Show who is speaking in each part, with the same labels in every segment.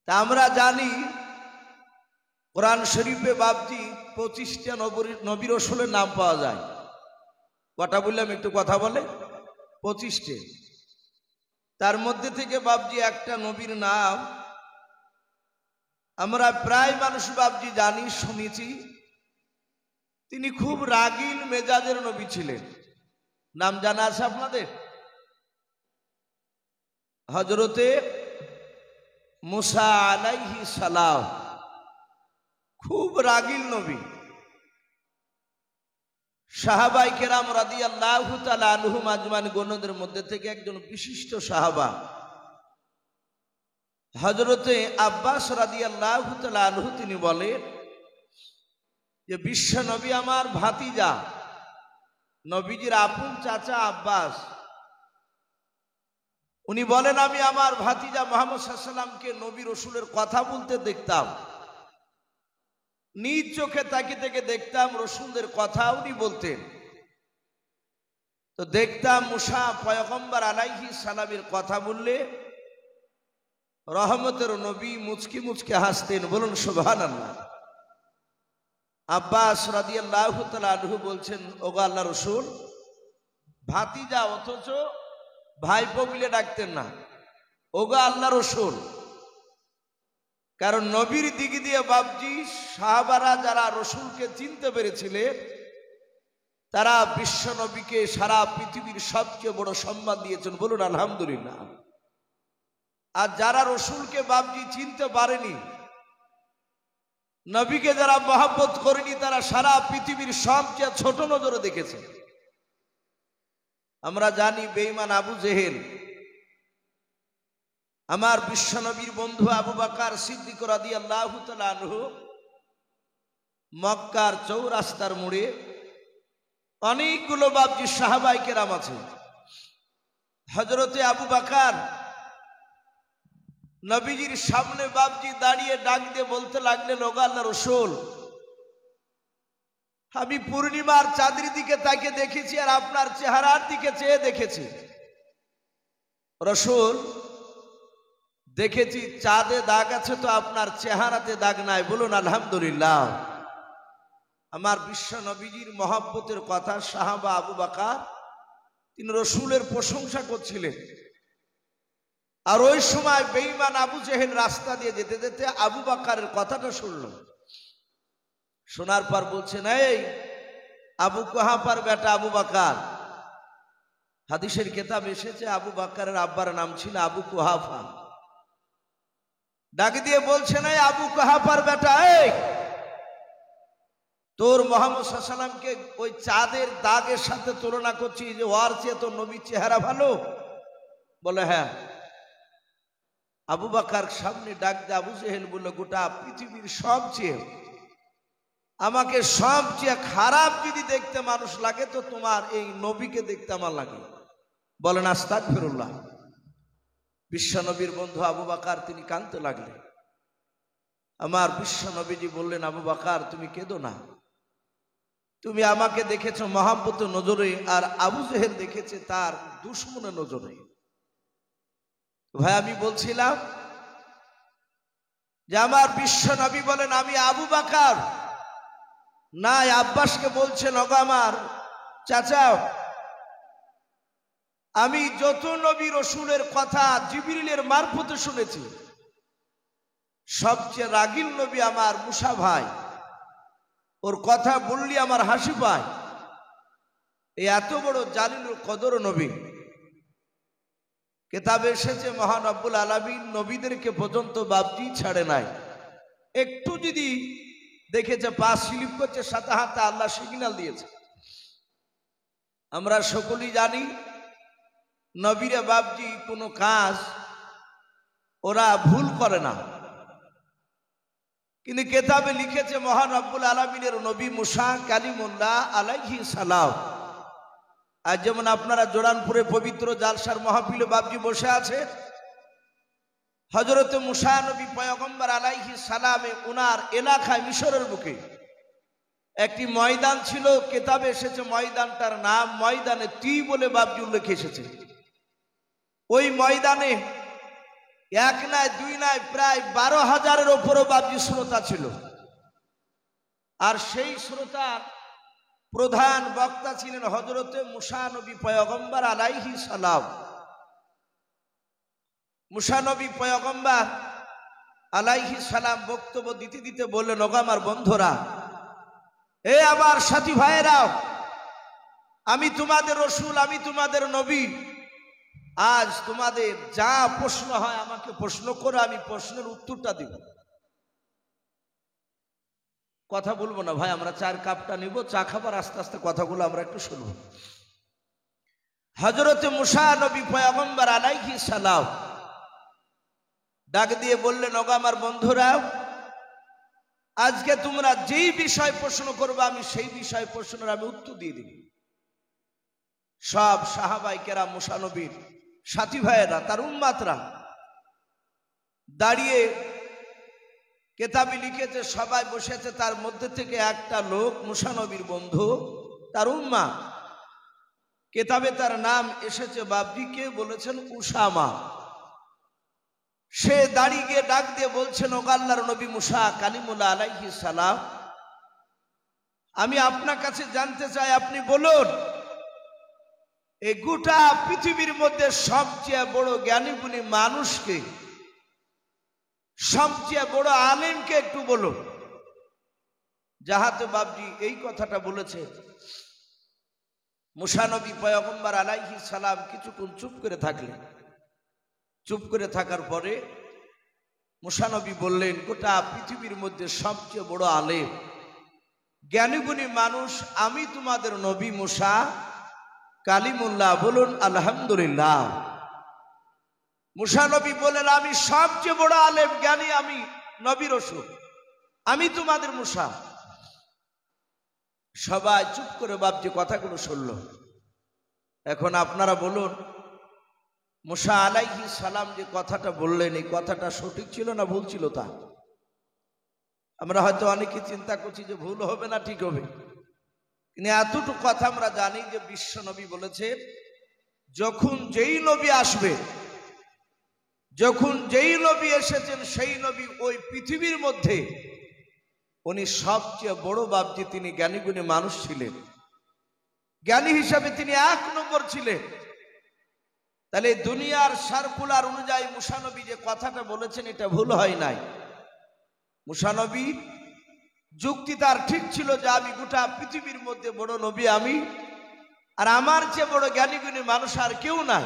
Speaker 1: তা আমরা জানি কোরআন শরীফে বাপজি 25টা নবী রাসূলের নাম পাওয়া যায়। কটা বললাম একটু কথা বলে? 25টে। তার মধ্যে থেকে বাপজি একটা নবীর নাম আমরা প্রায় মানুষ বাপজি জানি, শুনেছি। তিনি খুব রাগীল মেজাজের নবী ছিলেন। নাম জানা আছে আপনাদের? হযরতে মুসা আলাইহিস সালাম। খুব রাগীল নবী। সাহাবায়ে কেরাম রাদিয়াল্লাহু তাআলা আনহুম আজমাইন গণদের মধ্যে থেকে একজন বিশিষ্ট সাহাবা হযরতে আব্বাস রাদিয়াল্লাহু তাআলা আনহু তিনি বলেন যে বিশ্ব নবী আমার ভাতিজা, নবীজির আপন চাচা আব্বাস। উনি বলেন আমি আমার ভাতিজা মুহাম্মদ সাল্লাল্লাহু আলাইহি ওয়াসাল্লামকে নবী রাসূলের কথা বলতে দেখতাম, নিজ চোখে তাকিয়ে থেকে দেখতাম রাসূলদের কথা উনি বলতেন। তো দেখতাম মুসা পয়গম্বর আলাইহিস সালামের কথা বললে রহমতের নবী মুচকি মুচকি হাসতেন। বলুন সুবহানাল্লাহ। আব্বাস রাদিয়াল্লাহু তাআলা আনহু বলছেন, ওগো আল্লাহর রাসূল, ভাতিজা অথচ ভাইপো বলে ডাকতেন না, ওগো আল্লাহর রাসূল। কারণ নবীর দিক দিয়ে বাপজি সাহাবারা যারা রাসূলকে চিনতে পেরেছিলেন তারা বিশ্ব নবীকে সারা পৃথিবীর সবচেয়ে বড় সম্মান দিয়েছেন। বলুন আলহামদুলিল্লাহ। আর যারা রাসূলকে বাপজি চিনতে পারেনি, নবীকে যারা মহব্বত করেনি, তারা সারা পৃথিবীর সবচেয়ে ছোট নজরে দেখেছে। আমরা জানি বেঈমান আবু জেহেল আমার বিশ্বনবীর বন্ধু আবু বকর সিদ্দিক রাদিয়াল্লাহু তাআলা আনহু মক্কার চৌরাস্তার মোড়ে অনেকগুলো বাপজি সাহাবায়ে কেরাম আছে। হযরতে আবু বকর নবীজির সামনে বাপজি দাঁড়িয়ে ডাক দিয়ে বলতে লাগলেন, ওগো আল্লাহর রাসূল, আমি পূর্ণিমার চাঁদের দিকে তাকিয়ে দেখেছি আর আপনার চেহারার দিকে চেয়ে দেখেছি। রাসূল, দেখেছি চাঁদে দাগ আছে তো আপনার চেহারাতে দাগ নাই। বলুন আলহামদুলিল্লাহ। আমার বিশ্ব নবীজির মহব্বতের কথা সাহাবা আবু বকর তিনি রাসূলের প্রশংসা করছিলেন। আর ওই সময় বেঈমান আবু জেহেল রাস্তা দিয়ে যেতে যেতে আবু বকরের কথাটা শুনল। শোনার পর বলছেন, এই আবু কুহাফার বেটা আবু বকর। হাদিসের কিতাব এসেছে আবু বকরের আব্বার নাম ছিল আবু কুহাফা। ডাক দিয়ে বলছেন, এই আবু কুহাফার বেটা, এই তোর মুহাম্মদ সাল্লাল্লাহু আলাইহি ওয়াসাল্লামকে ওই চাঁদের দাগের সাথে তুলনা করছিস যে ওর চেয়ে তোর নবীর চেহারা ভালো? বলে হ্যাঁ। আবু বকর সামনে ডাক দিয়ে আবু জেহেল বলল, গোটা পৃথিবীর সবচেয়ে আমাকে সবচেয়ে খারাপ যদি দেখতে মানুষ লাগে তো তোমার এই নবীকে দেখতে আমার লাগে। বলেন আস্তাগফিরুল্লাহ। বিশ্ব নবীর বন্ধু আবু বকর তিনি কাঁদতে লাগলেন। আমার বিশ্ব নবীজি বললেন, আবু বকর তুমি কেঁদো না, তুমি আমাকে দেখেছো মহব্বতের নজরে আর আবু জেহেল দেখেছে তার দুশমনের নজরে। ভাই আমি বলছিলাম যে আমার বিশ্ব নবী বলেন আমি আবু বকর না, আব্বাসকে বলছেন, ওগো আমার চাচা, আমি যত নবী রাসূলের কথা জিবরিলের মারফতে শুনেছি সবচেয়ে রাগীল নবী আমার মুসা ভাই। ওর কথা বললি আমার হাসি পায়। এই এত বড় জালিল কদর নবী। কিতাবে এসেছে মহান রব্বুল আলামিন নবীদেরকে পর্যন্ত বাপজি ছাড়ে নাই। একটু যদি দেখেছে পা স্লিপ করছে সাথে হাতে আল্লাহ সিগন্যাল দিয়েছে। আমরা সকলেই জানি নবীরা বাপজি কোনো কাজ ওরা ভুল করে না, কিন্তু কিতাবে লিখেছে মহান রব্বুল আলামিনের নবী মুসা কালিমুল্লাহ আলাইহিস সালাম। আর যেমন আপনারা জোরানপুরে পবিত্র জালসার মাহফিলে বাপজি বসে আছে, হযরতে মুসা নবী পয়গম্বর আলাইহিস সালামে ওনার এলাকায় মিশরের বুকে একটি ময়দান ছিল। কিতাবে এসেছে ময়দানটার নাম ময়দানে তুই বলে বাপজি উল্লেখ এসেছে। ওই ময়দানে এক নয় দুই নয় প্রায় 12,000-এর ওপরও বাবজি শ্রোতা ছিল। আর সেই শ্রোতার প্রধান বক্তা ছিলেন হযরতে মুসা নবী পয়গম্বর আলাইহিস সালাম। মুসা নবী পয়গম্বর আলাইহিস সালাম বক্তব্য দিতে দিতে বললেন, ওগো আমার বন্ধুরা, এ আমার সাথী ভাইয়েরা, আমি তোমাদের রসূল, আমি তোমাদের নবী। আজ তোমাদের যা প্রশ্ন হয় আমাকে প্রশ্ন করো, আমি প্রশ্নের উত্তরটা দিব। কথা বলবো না ভাই, আমরা চার কাপটা নিব, চা খাবার, আস্তে আস্তে কথাগুলো আমরা একটু শুনবো। হযরতে মুসা নবী পয়গম্বর আলাইহিস সালাম ডাক দিয়ে বললেন, ওগো আমার বন্ধুরা, আজকে তোমরা যেই বিষয় প্রশ্ন করবে আমি সেই বিষয় প্রশ্নের আমি উত্তর দিয়ে দিব। সব সাহাবায়ে কেরাম, মুসা নবীর সাথী ভাইয়েরা, তার উম্মাতরা দাঁড়িয়ে কেতাবে লিখেছে, সবাই বসেছে, তার মধ্যে থেকে একটা লোক মুসা নবীর বন্ধু, তার উম্মা, কেতাবে তার নাম এসেছে বাবজি, কে বলেছেন উসামা। সে দাঁড়িয়ে গিয়ে ডাক দিয়ে বলছেন, ওগো আল্লাহর নবী মুসা কালিমুল্লাহ আলাইহিস সালাম, আমি আপনার কাছে জানতে চাই, আপনি বলুন এই গোটা পৃথিবীর মধ্যে সবচেয়ে বড় জ্ঞানী গুণী মানুষকে, সবচেয়ে বড় আলেমকে একটু বলুন। যাহাতে বাবজি এই কথাটা বলেছে, মুসা নবী পয়গম্বর আলাইহিস সালাম কিছুক্ষণ চুপ করে থাকলেন। চুপ করে থাকার পরে মুসা নবী বললেন, গোটা পৃথিবীর মধ্যে সবচেয়ে বড় আলেম, জ্ঞানী গুণী মানুষ আমি তোমাদের নবী মুসা কালিমুল্লাহ, বলুন আলহামদুলিল্লাহ। মুসা নবী বললেন, আমি সবচেয়ে বড় আলেম জ্ঞানী, আমি নবী রাসূল, আমি তোমাদের মুসা। সবাই চুপ করে বাবজি কথাগুলো শুনল। এখন আপনারা বলুন, মুসা আলাইহিস সালাম যে কথাটা বললেন, এই কথাটা সঠিক ছিল না ভুল ছিল? তা আমরা হয়তো অনেকে চিন্তা করছি যে ভুল হবে না ঠিক হবে, কিন্তু এতটুকু কথা আমরা জানি যে বিশ্ব নবী বলেছে, যখন যেই নবী আসবে, যখন যেই নবী এসেছেন, সেই নবী ওই পৃথিবীর মধ্যে উনি সবচেয়ে বড় বাবজি, তিনি জ্ঞানী গুণী মানুষ ছিলেন, জ্ঞানী হিসাবে তিনি 1 নম্বর ছিলেন। তাহলে দুনিয়ার সার্কুলার অনুযায়ী মুসা নবী যে কথাটা বলেছেন এটা ভুল হয় নাই। মুসা নবী যুক্তি তার ঠিক ছিল যে আমি গোটা পৃথিবীর মধ্যে বড় নবী আমি, আর আমার চেয়ে বড় জ্ঞানী গুণী মানুষ আর কেউ নাই।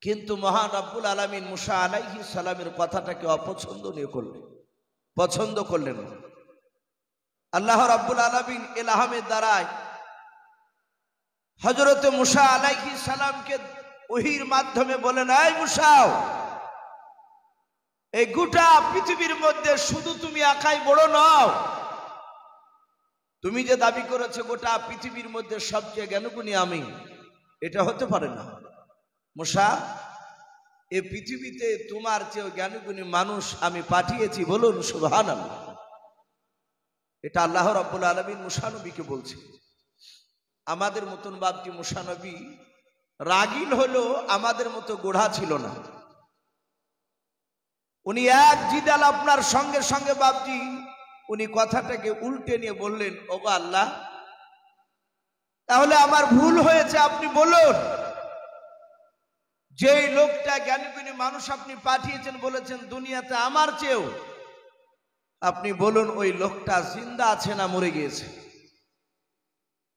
Speaker 1: কিন্তু মহান রব্বুল আলামিন মুসা আলাইহিস সালামের কথাটাকে অপছন্দনীয় করলেন, পছন্দ করলেন। আল্লাহ রাব্বুল আলামিন ইলহামের দ্বারায় হযরতে মুসা আলাইহিস সালামকে ওহীর মাধ্যমে বলেন, এই মুসা, এই গোটা পৃথিবীর মধ্যে শুধু তুমি একাই বড় নও, তুমি যে দাবি করেছো গোটা পৃথিবীর মধ্যে সবচেয়ে জ্ঞানগুণী আমি, এটা হতে পারে না। মুসা, এই পৃথিবীতে তোমার চেয়ে জ্ঞানগুণী মানুষ আমি পাঠিয়েছি, বলুন সুবহানাল্লাহ। এটা আল্লাহ রাব্বুল আলামিন মুসা নবীকে বলছে। আমাদের মতন বাবজি মুসা নবী রাগীল হলো, আমাদের মতো গোড়া ছিল না। উনি এক জিদাল আপনার সঙ্গে সঙ্গে বাবজি উনি কথাটাকে উল্টে নিয়ে বললেন, ওগো আল্লাহ, তাহলে আমার ভুল হয়েছে, আপনি বলুন যেই লোকটা জ্ঞানীগুণী মানুষ আপনি পাঠিয়েছেন, বলেছেন দুনিয়াতে আমার চেয়েও, আপনি বলুন ওই লোকটা জিন্দা আছে না মরে গিয়েছে,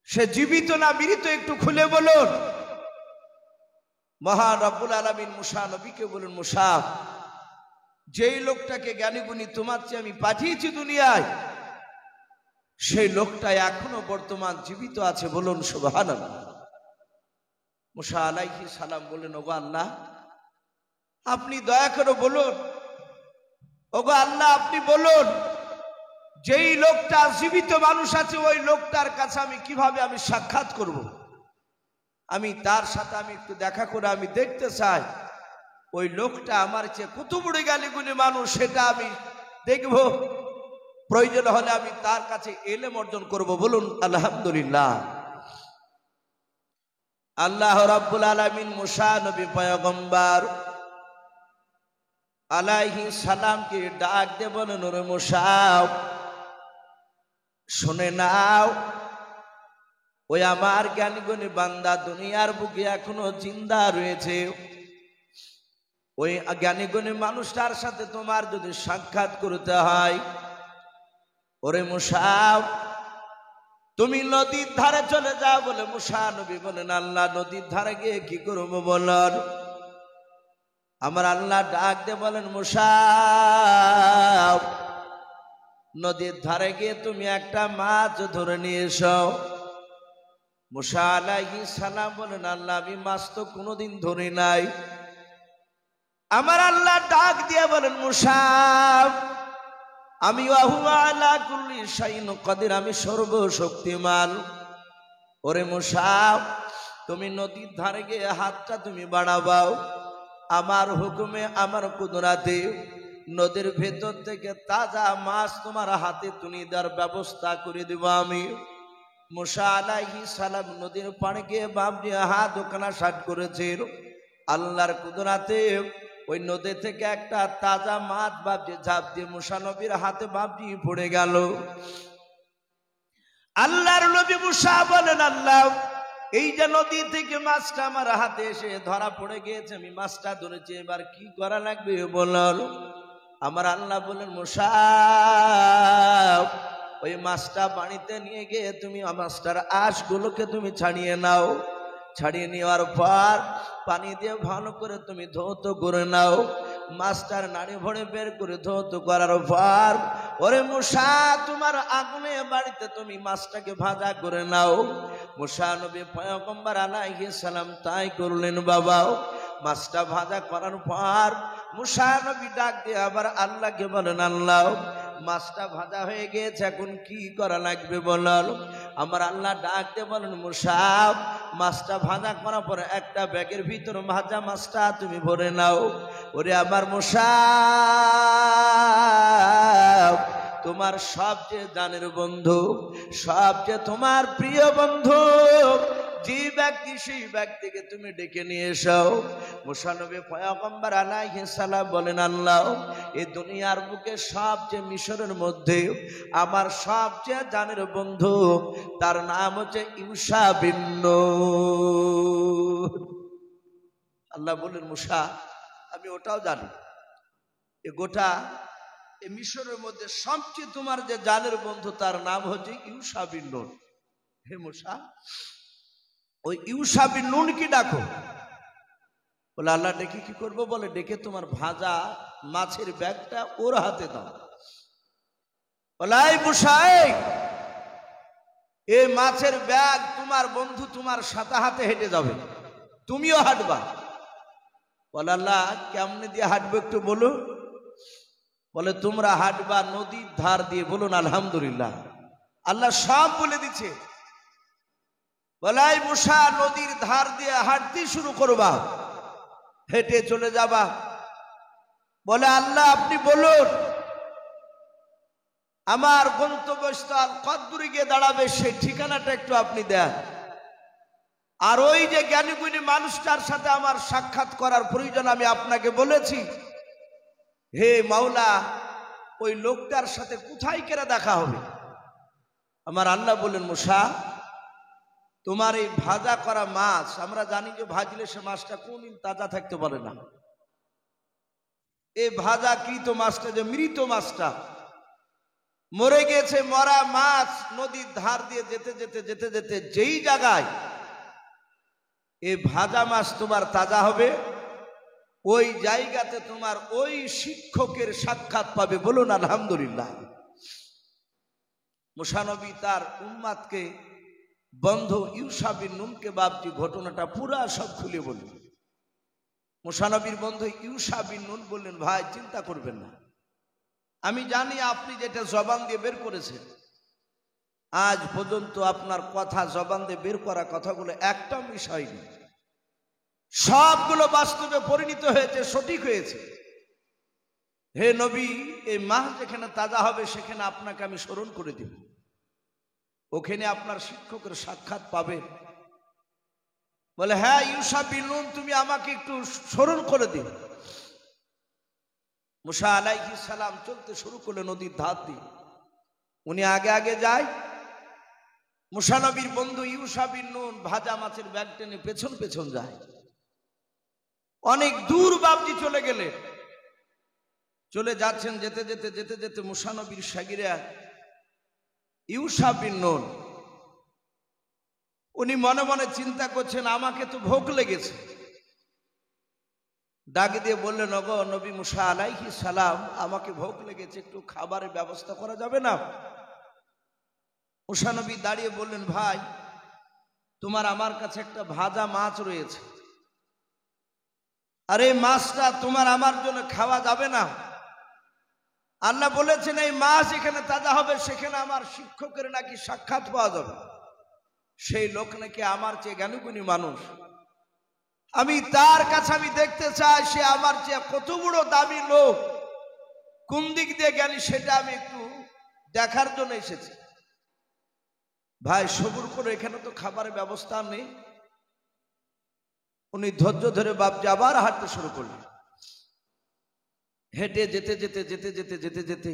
Speaker 1: সে জীবিত না মৃত, একটু খুলে বলুন। মহান রব্বুল আলামিন মুসা নবীকে বলুন, মুসা, যেই লোকটাকে জ্ঞানীগুণী তোমার চেয়ে আমি পাঠিয়েছি দুনিয়ায়, সেই লোকটা এখনো বর্তমান জীবিত আছে, বলুন সুবহানাল্লাহ। মুসা আলাইহিস সালাম বললেন, ওগো আল্লাহ, আপনি দয়া করে বলুন, ওগো আল্লাহ আপনি বলুন, যেই লোকটা জীবিত মানুষ আছে ওই লোকটার কাছে আমি কিভাবে আমি সাক্ষাৎ করব, আমি তার সাথে আমি একটু দেখা করে আমি দেখতে চাই ওই লোকটা আমার চেয়ে কত বড় জ্ঞানীগুণী মানুষ, সেটা আমি দেখব, প্রয়োজন হলে আমি তার কাছে ইলম অর্জন করব, বলুন আলহামদুলিল্লাহ। আল্লাহ রাব্বুল আলামিন মুসা নবী পয়গম্বর আলাইহিস সালামকে ডাক দিয়ে বলেন, ওরে মুসা শুনে নাও, ওই আমার জ্ঞানী গুণী বান্দা দুনিয়ার বুকে এখনো জিন্দা রয়েছে। ওই জ্ঞানী গুণী মানুষটার সাথে তোমার যদি সাক্ষাৎ করতে হয়, ওরে মুসা তুমি নদীর ধারে চলে যাও। বলে মুসা নবী বলেন, আল্লাহ নদীর ধারে গিয়ে কি করবো বলেন? আমার আল্লাহ ডাক দিয়ে বলেন, মুসা নদীর ধারে গিয়ে তুমি একটা মাছ ধরে নিয়ে এসো। মুসা আলাইহিস সালাম বলেন, আল্লাহ আমি মাছ তো কোনোদিন ধরি নাই। আমার আল্লাহ ডাক দিয়ে বলেন, মুসা আমি আলা কুল্লি শাইইন কাদির, আমি সর্বশক্তিমান। ওরে মুসা তুমি নদীর ধারে গিয়ে হাতটা তুমি বাড়াবাও, আমার হুকুমে আমার কুদরাতে নদীর ভেতর থেকে তাজা মাছ তোমার হাতে তুলে দেওয়ার ব্যবস্থা করে দেব আমি। মুসা আলাইহিস সালাম নদীর পাড়ে গিয়ে বাপ দিয়ে হাত ওখানা সাট করেছিল। আল্লাহর কুদরাতে ওই নদী থেকে একটা তাজা মাছ বাপজি ঝাঁপ দিয়ে মুসা নবীর হাতে বাপজি পড়ে গেল। আল্লাহর নবী মুসা বলেন, আল্লাহ এই যে নদী থেকে মাছটা আমার হাতে এসে ধরা পড়ে গিয়েছে, আমি মাছটা ধরেছি, এবার কি করা লাগবে বলল। আমার আল্লাহ বলেন, মুসা ওই মাছটা বাড়িতে নিয়ে গিয়ে তুমি মাছটার আঁশগুলোকে তুমি ছাড়িয়ে নাও। ছাড়িয়ে নেওয়ার পর পানি দিয়ে ভালো করে তুমি ধৌত করে নাও। মাছটার নাড়ি ভরে বের করে ধৌত করার পর ওরে মুসা তোমার আগুনে বাড়িতে তুমি মাছটাকে ভাজা করে নাও। মুসা নবী পয়গম্বর আলাইহিস সালাম তাই করলেন। বাবা মাছটা ভাজা করার পর মুসা নবী ডাক দিয়ে আবার আল্লাহকে বলেন, আল্লাহ মাছটা ভাজা হয়ে গিয়েছে, এখন কি করা লাগবে বলাল। আমার আল্লাহ ডাক দিয়ে বলেন, মুসা মাছটা ভাজা করার পরে একটা ব্যাগের ভিতর ভাজা মাছটা তুমি ভরে নাও। ওরে আমার মুসা তোমার সবচেয়ে জানের বন্ধু, সবচেয়ে তোমার প্রিয় বন্ধু যে ব্যক্তি, সেই ব্যক্তিকে তুমি ডেকে নিয়ে এসো। মুসা নবী পয়গম্বর আলাইহিস সালাম বলেন, আল্লাহ এই দুনিয়ার বুকে সবচেয়ে মিশরের মধ্যে আমার সবচেয়ে জানের বন্ধু, তার নাম হচ্ছে ইউশা বিন নূন। আল্লাহ বলেন, মুসা আমি ওটাও জানি, এ গোটা এই মিশরের মধ্যে সবচেয়ে তোমার যে জানের বন্ধু তার নাম হচ্ছে ইউশা বিন নূন। হে মুসা ওই ইউশা বিন নূন কি ডাকো। বলে আল্লাহ ডেকে কি করবো? বলে ডেকে তোমার ভাজা মাছের ব্যাগটা ওর হাতে দাও। বলে এই মুসা এই মাছের ব্যাগ তোমার বন্ধু তোমার সাথে হাতে হেঁটে যাবে, তুমিও হাঁটবা। বলে আল্লাহ কেমনে দিয়ে হাঁটবো একটু বলো। বলে তোমরা হাঁটবা নদীর ধার দিয়ে। বলুন আলহামদুলিল্লাহ। আল্লাহ সব বলে দিচ্ছে। বলে এই মুসা নদীর ধার দিয়ে হাঁটতে শুরু করবা, হেঁটে চলে যাবা। বলে আল্লাহ আপনি বলুন আমার গন্তব্যস্থল কতদূরে গিয়ে দাঁড়াবে সেই ঠিকানাটা একটু আপনি দেন। আর ওই যে জ্ঞানীগুণী মানুষটার সাথে আমার সাক্ষাৎ করার প্রয়োজন আমি আপনাকে বলেছি, হে মাওলা ওই লোকটার সাথে কোথায় কেরা দেখা হবে? আমার আল্লাহ বললেন, মুসা তোমার এই ভাজা করা মাছ, আমরা জানি যে ভাজলে সে মাছটা কোনদিন তাজা থাকতে পারে না। এই ভাজা কৃত মাছটা যে মৃত মাছটা মরে গেছে, মরা মাছ নদীর ধার দিয়ে যেতে যেতে যেতে যেতে যেই জায়গায় এই ভাজা মাছ তোমার তাজা হবে, ওই জায়গাতে তোমার ওই শিক্ষকের সাক্ষাৎ পাবে। বলুন আলহামদুলিল্লাহ। মুসা নবী তার উম্মাদকে বন্ধু ইউশা বিন নূনকে বাপজি ঘটনাটা পুরা সব খুলে বললেন। মুসা নবীর বন্ধু ইউশা বিন নূন বললেন, ভাই চিন্তা করবেন না, আমি জানি আপনি যেটা জবান দিয়ে বের করেছেন আজ পর্যন্ত আপনার কথা জবান দিয়ে বের করা কথাগুলো একটা বিষয় নেই, সবগুলো বাস্তবে পরিণত হয়েছে, সঠিক হয়েছে। হে নবী এই মাছ যেখানে তাজা হবে সেখানে আপনাকে আমি স্মরণ করে দিব, ওখানে আপনার শিক্ষকের সাক্ষাৎ পাবেন। বলে হ্যাঁ ইউশা বিন নূন তুমি আমাকে একটু স্মরণ করে দিন। মুসা আলাইহিস সালাম চলতে শুরু করলে নদীর ধার দিয়ে। উনি আগে আগে যায়, মুসা নবীর বন্ধু ইউশা বিন নুন ভাজা মাছের ব্যাগ টেনে পেছন পেছন যায়। অনেক দূর বাবজি চলে গেলেন। চলে যাচ্ছেন, যেতে যেতে যেতে যেতে মুসা নবীর শাগিরা ইউশা বিন নুন উনি মনে মনে চিন্তা করছেন, আমাকে তো ভোক লেগেছে। ডাক দিয়ে বললেন, ওগো নবী মুসা আলাইহিস সালাম, আমাকে ভোক লেগেছে, একটু খাবারের ব্যবস্থা করা যাবে না? মুসা নবী দাঁড়িয়ে বললেন, ভাই তোমার আমার কাছে একটা ভাজা মাছ রয়েছে, আর এই মাছটা তোমার আমার জন্য খাওয়া যাবে না? আল্লাহ বলেছেন এই মাছ এখানে তাজা হবে, সেখানে আমার শিক্ষকের নাকি সাক্ষাৎ পাওয়া যাবে। সেই লোক নাকি আমার চেয়ে জ্ঞানীগুণী মানুষ, আমি তার কাছে আমি দেখতে চাই সে আমার চেয়ে কত বড় দামি লোক, কোন দিক দিয়ে জ্ঞানী সেটা আমি একটু দেখার জন্য এসেছি। ভাই সবুর করে, এখানে তো খাবারের ব্যবস্থা নেই। উনি ধৈর্য ধরে বাপজি আবার হাঁটতে শুরু করলেন। হেঁটে যেতে যেতে যেতে যেতে যেতে যেতে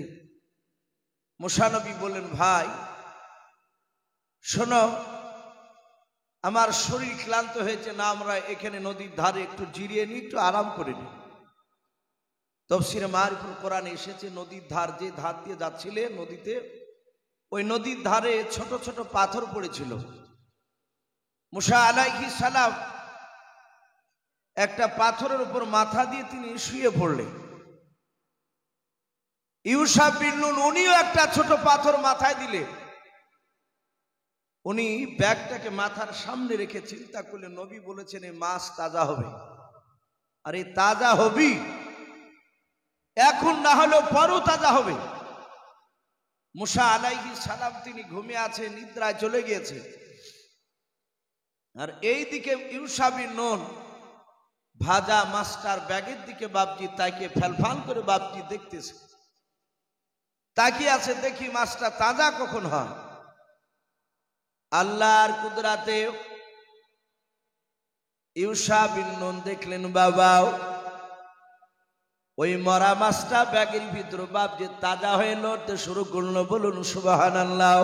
Speaker 1: মুসা নবী বললেন, ভাই শোনো, আমার শরীর ক্লান্ত হয়েছে, না আমরা এখানে নদীর ধারে একটু জিরিয়ে নিই, একটু আরাম করে নিই। তাফসীরে মারিফুল কোরআনে এসেছে, নদীর ধার, যে ধার দিয়ে যাচ্ছিলেন নদীতে, ওই নদীর ধারে ছোট ছোট পাথর পড়েছিল। মুসা আলাইহিস সালাম একটা পাথরের উপর মাথা দিয়ে তিনি শুয়ে পড়লেন। ইউশা বিন নুন উনিও একটা ছোট পাথর মাথায় দিলেন। উনি ব্যাগটাকে মাথার সামনে রেখে চিন্তা করলেন, নবী বলেছেন এই মাছ তাজা হবে, আর এই তাজা হবি এখন, না হলেও পরও তাজা হবে। মুসা আলাইহিস সালাম তিনি ঘুমিয়ে আছে, নিদ্রায় চলে গিয়েছে। আর এই দিকে ইউশা বিন নুন ভাজা মাছটার ব্যাগের দিকে বাপজি তাকিয়ে ফেলফাল করে বাপজি দেখতেছে, তাকিয়ে আছে, দেখি মাছটা তাজা কখন হয়। আল্লাহর কুদরাতে ইউশা বিন নুন দেখলেন, বাবা ওই মরা মাছটা ব্যাগের ভিতর বাপজি তাজা হয়ে লড়তে শুরু করলো। বলুন সুবহানাল্লাহ।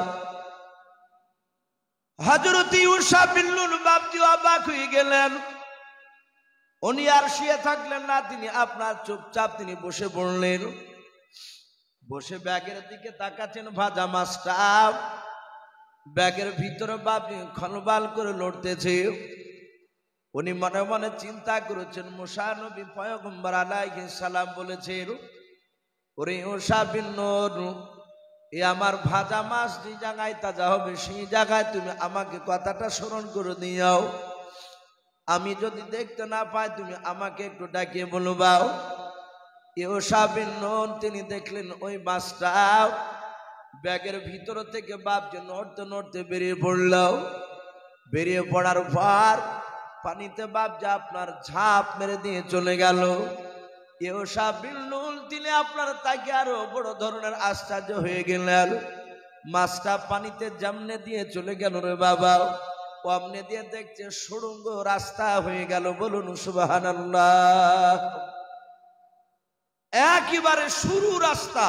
Speaker 1: হযরত ইউশা বিন নুন বাপজি অবাক হয়ে গেলেন। উনি আর শুয়ে থাকলেন না, তিনি আপনার চুপচাপ তিনি বসে পড়লেন। বসে ব্যাগের দিকে তাকাচ্ছেন, ভাজা মাছটা ব্যাগের ভিতরে বাপজি খনবাল করে লড়তেছে। উনি মনে মনে চিন্তা করেছেন, মুসা নবী পয়গম্বর আলাইহিস সালাম বলেছেন, ওরে ইউশা বিন নুন, এ আমার ভাজা মাছ যে জায়গায় তাজা হবে সেই জায়গায় তুমি আমাকে কথাটা স্মরণ করে দিও। আমি যদি দেখতে না পাই তুমি আমাকে একটু ডাকিয়ে বলবাও। ইউশা বিন নুন তিনি দেখলেন ওই মাছটা ব্যাগের ভিতর থেকে বাপজি নড়তে নড়তে বেরিয়ে পড়ল। বেরিয়ে পড়ার পর পানিতে বাপজি আপনার ঝাঁপ মেরে দিয়ে চলে গেল। ইউশা বিন নুন তিনি আপনার তাকে আরো বড় ধরনের আশ্চর্য হয়ে গেলেন। মাছটা পানিতে জামনে দিয়ে চলে গেল রে বাবা, অমনে দিয়ে দেখছে সুড়ঙ্গ রাস্তা হয়ে গেল। বলুন সুবহানাল্লাহ। একেবারে সরু রাস্তা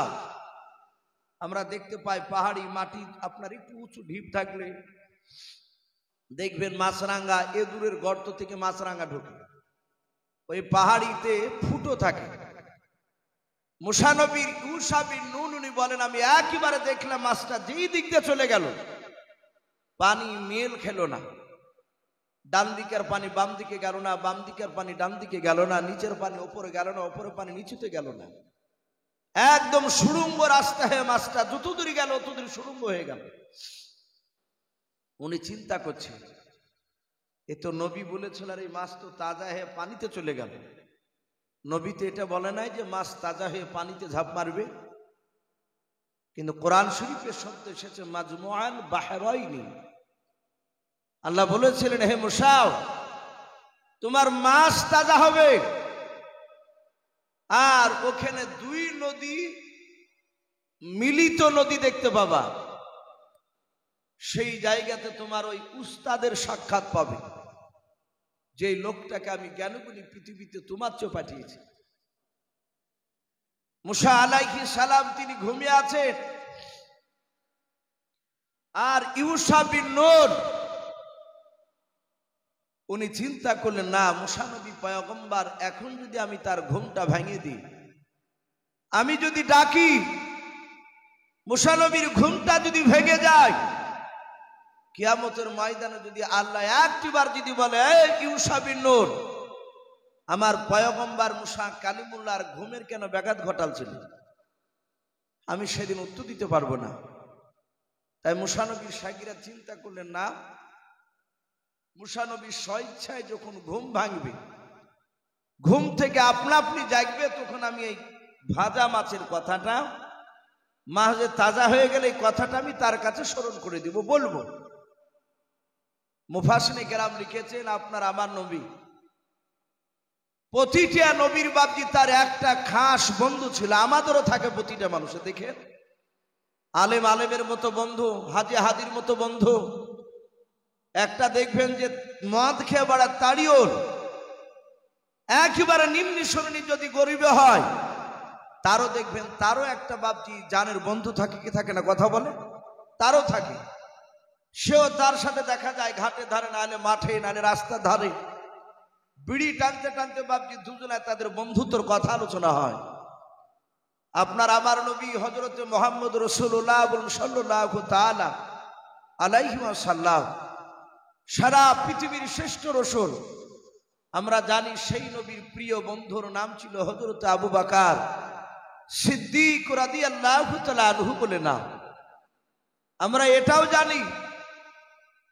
Speaker 1: আমরা দেখতে পাই, পাহাড়ি মাটি আপনার একটু উঁচু ঢিপ থাকলে দেখবেন মাছরাঙ্গা, এ দূরের গর্ত থেকে মাছরাঙ্গা ঢোকে, ওই পাহাড়িতে ফুটো থাকে। মুসা নবীর ইউশা বিন নুন উনি বলেন, আমি একেবারে দেখলাম মাছটা যেই দিক দিয়ে চলে গেল পানি মেল খেলো না। ডান দিকের পানি বাম দিকে গেল না, বাম দিকের পানি ডান দিকে গেল না, নিচের পানি ওপরে গেল না, ওপরের পানি নিচুতে গেল না। একদম সুড়ঙ্গ রাস্তা হয়ে মাছটা যত দূর গেল তত দূর সুড়ঙ্গ হয়ে গেল। উনি চিন্তা করছেন, এ তো নবী বলেছিল আর এই মাছ তো তাজা হয়ে পানিতে চলে গেল। নবী তো এটা বলে নাই যে মাছ তাজা হয়ে পানিতে ঝাঁপ মারবে। কিন্তু কোরআন শরীফের শব্দ এসেছে মাজমুআন বাহরাইনি। আল্লাহ বলেছিলেন, হে মুসা তোমার মাছ তাজা হবে, আর ওখানে দুই নদী মিলিত নদী দেখতে পাবা। সেই জায়গাতে তোমার ওই উস্তাদের সাক্ষাৎ পাবে, যে লোকটাকে আমি জ্ঞানগুণী পৃথিবীতে তোমার চেয়ে পাঠিয়েছি। মুসা আলাইহিস সালাম তিনি ঘুমিয়ে আছেন, আর ইউসা বিন নূন উনি চিন্তা করলেন, না মুসা নবী পয়গম্বর, এখন যদি আমি তার ঘুমটা ভেঙে দিই, আমি যদি ডাকি, মুসা নবীর ঘুমটা যদি ভেঙে যায়, কিয়ামতের ময়দানে যদি আল্লাহ একটিবার যদি বলে, এই ইউসা বিন নূন, আমার পয়গম্বর মুসা কালিমুল্লাহর ঘুমের কেন ব্যাঘাত ঘটালছিল, আমি সেদিন উত্তর দিতে পারবো না। তাই মুসা নবীর সাগীরা চিন্তা করলেন, না, মুসা নবীর স্বইচ্ছায় যখন ঘুম ভাঙবে, ঘুম থেকে আপনা আপনি জাগবে, তখন আমি এই ভাজা মাছের কথাটা মাঝে তাজা হয়ে গেলে এই কথাটা আমি তার কাছে স্মরণ করে দিব, বলবো। মুফাসসিরিনে কেরাম লিখেছেন, আপনার আমার নবী, প্রতিটা নবীর বাপজি তার একটা খাস বন্ধু ছিল। আমাদেরও থাকে প্রতিটা মানুষের, দেখে আলেম আলেমের মতো বন্ধু, হাজি হাজির মতো বন্ধু। একটা দেখবেন যে মদ খেয়ে বাড়া তাড়িওর, একেবারে নিম্ন শ্রেণী যদি গরিবে হয়, তারও দেখবেন তারও একটা বাপজি জানের বন্ধু থাকে, কি থাকে না, কথা বলে, তারও থাকে। সেও তার সাথে দেখা যায় ঘাটে ধারে, নাহলে মাঠে, নাহলে রাস্তার ধারে বিড়ি টানতে টানতে বাপজি দুজনায় তাদের বন্ধুত্বর কথা আলোচনা হয়। আপনার আমার নবী হযরতে মুহাম্মদ রাসূলুল্লাহ সাল্লাল্লাহু তাআলা আলাইহি ওয়াসাল্লাম, সারা পৃথিবীর শ্রেষ্ঠ রাসূল। আমরা জানি সেই নবীর প্রিয় বন্ধুর নাম ছিল হযরতে আবু বকর সিদ্দিক রাদিয়াল্লাহু তাআলা আনহু বলে নাম। আমরা এটাও জানি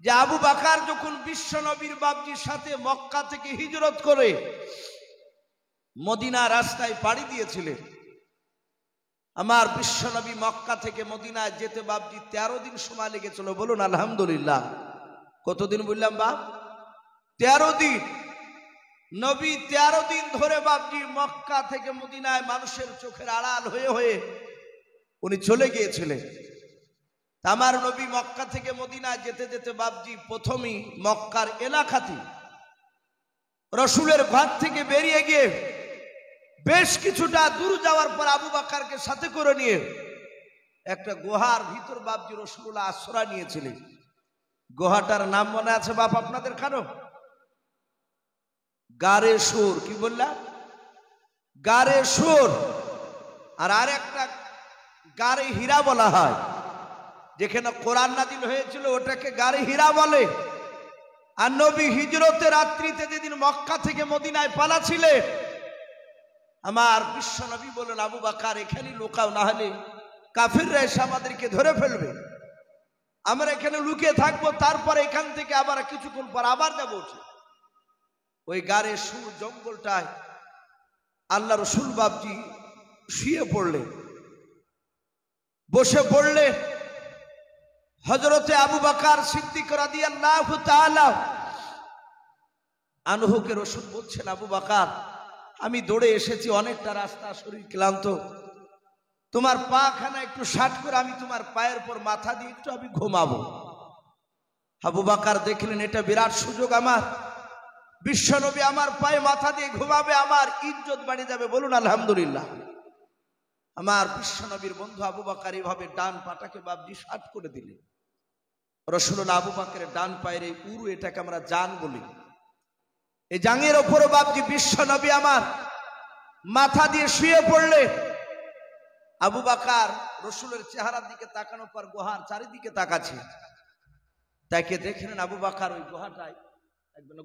Speaker 1: যে আবু বকর যখন বিশ্ব নবীর বাপজির সাথে মক্কা থেকে হিজরত করে মদিনা রাস্তায় পাড়ি দিয়েছিলেন, আমার বিশ্ব নবী মক্কা থেকে মদিনায় যেতে বাপজি 13 দিন সময় লেগেছিল। বলুন আলহামদুলিল্লাহ। কতদিন বললাম বাপ? 13 দিন। নবী 13 দিন ধরে বাপজি মক্কা থেকে মদিনায় মানুষের চোখের আড়াল হয়ে হয়ে উনি চলে গিয়েছিলেন। আমার নবী মক্কা থেকে মদিনায় যেতে যেতে বাপজি প্রথমেই মক্কার এলাকাতে রসুলের ঘর থেকে বেরিয়ে গিয়ে বেশ কিছুটা দূর যাওয়ার পর আবু বকরকে সাথে করে নিয়ে একটা গুহার ভিতর বাপজি রাসূলুল্লাহ আশ্রয় নিয়েছিলেন। গুহাটার নাম মনে আছে বাপ আপনাদের? কারো গারে সুর, কি বললাম? গারে সুর। আর আরেকটা গারে হীরা বলা হয়, যেখানে কোরআন নাজিল হয়েছিল ওটাকে গারে হীরা বলে। আর নবী হিজরতে রাত্রিতে যেদিন মক্কা থেকে মদিনায় পালাছিলেন, আমার বিশ্ব নবী বলেন, আবু বকর এখানে লুকাও, না হলে কাফিররা এসে আমাদেরকে ধরে ফেলবে। আমরা এখানে লুকিয়ে থাকবো, তারপরে এখান থেকে আবার কিছুক্ষণ পর আবার যাবো। ওই গারে সুর জঙ্গলটায় আল্লাহ রসুল বাপজি শুয়ে পড়লেন, বসে পড়লেন। হযরতে আবু বকর সিদ্দিক রাদিয়াল্লাহু তাআলা আনহুকে রাসূল বলছেন, আবু বকর আমি দৌড়ে এসেছি, অনেকটা রাস্তা, শরীর ক্লান্ত, তোমার পাখানা একটু শাট করে আমি তোমার পায়ের পর মাথা দিয়ে একটু আমি ঘুমাবো। আবু বকর দেখলেন এটা বিরাট সুযোগ, আমার বিশ্বনবী আমার পায়ে মাথা দিয়ে ঘুমাবে, আমার ইজ্জত বাড়ি যাবে। বলুন আলহামদুলিল্লাহ। আমার বিশ্বনবীর বন্ধু আবু বকর এইভাবে ডান পাটাকে বাপজি শাট করে দিলেন। রাসূলুল্লাহ আবু বকরের ডান পায়ের এই উরু, এটাকে আমরা জান বলি, এই জাঙের ওপরে বাপজি বিশ্বনবী আমার মাথা দিয়ে শুয়ে পড়লে আবু বকর রাসূলের চেহারার দিকে তাকানোর পর গুহার চারিদিকে তাকাচ্ছে। তাকে দেখলেন আবু বকর ওই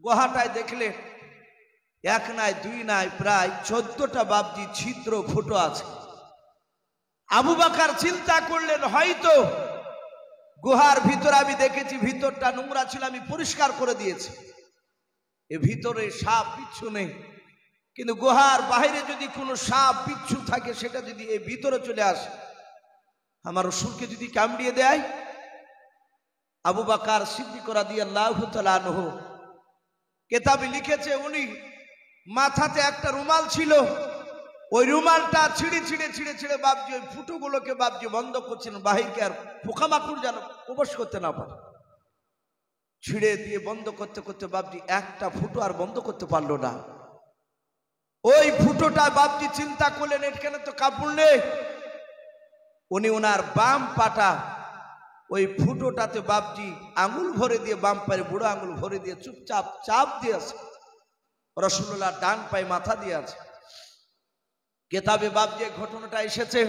Speaker 1: গুহাটায় দেখলে এক নাই দুই নাই প্রায় 14টা বাপজি ছিদ্র ফুটো আছে। আবু বকর চিন্তা করলেন, হয়তো গুহার ভিতর আমি দেখেছি ভিতরটা নোংরা ছিল, আমি পরিষ্কার করে দিয়েছি, এ ভিতরে সাপ বিচ্ছু নেই, কিন্তু গুহার বাইরে যদি কোনো সাপ বিচ্ছু থাকে সেটা যদি এই ভিতরে চলে আসে, আমার রাসূলকে যদি কামড়িয়ে দেয়। আবু বকর সিদ্দিক রাদিয়াল্লাহু তাআলা আনহু কিতাবে লিখেছে, উনি মাথাতে একটা রুমাল ছিল, ওই রুমালটা ছিঁড়ে ছিঁড়ে ছিঁড়ে ছিঁড়ে বাপজি ওই ফুটোগুলোকে বাপজি বন্ধ করছেন, বাহিরকে আর পোকামাকড় যেন প্রবেশ করতে না পারে। ছিঁড়ে দিয়ে বন্ধ করতে করতে বাপজি একটা ফুটো আর বন্ধ করতে পারলো না। ওই ফুটোটা বাপজি চিন্তা করলেন এখানে তো কাপড় নেই। উনি ওনার বাম পাটা ওই ফুটোটাতে বাপজি আঙুল ভরে দিয়ে, বাম পায়ে বুড়ো আঙুল ভরে দিয়ে চুপচাপ চাপ দিয়েছে। রাসূলুল্লাহ ডান পায়ে মাথা দিয়ে আছে। কেতাবে বাপজি ঘটনাটা এসেছে।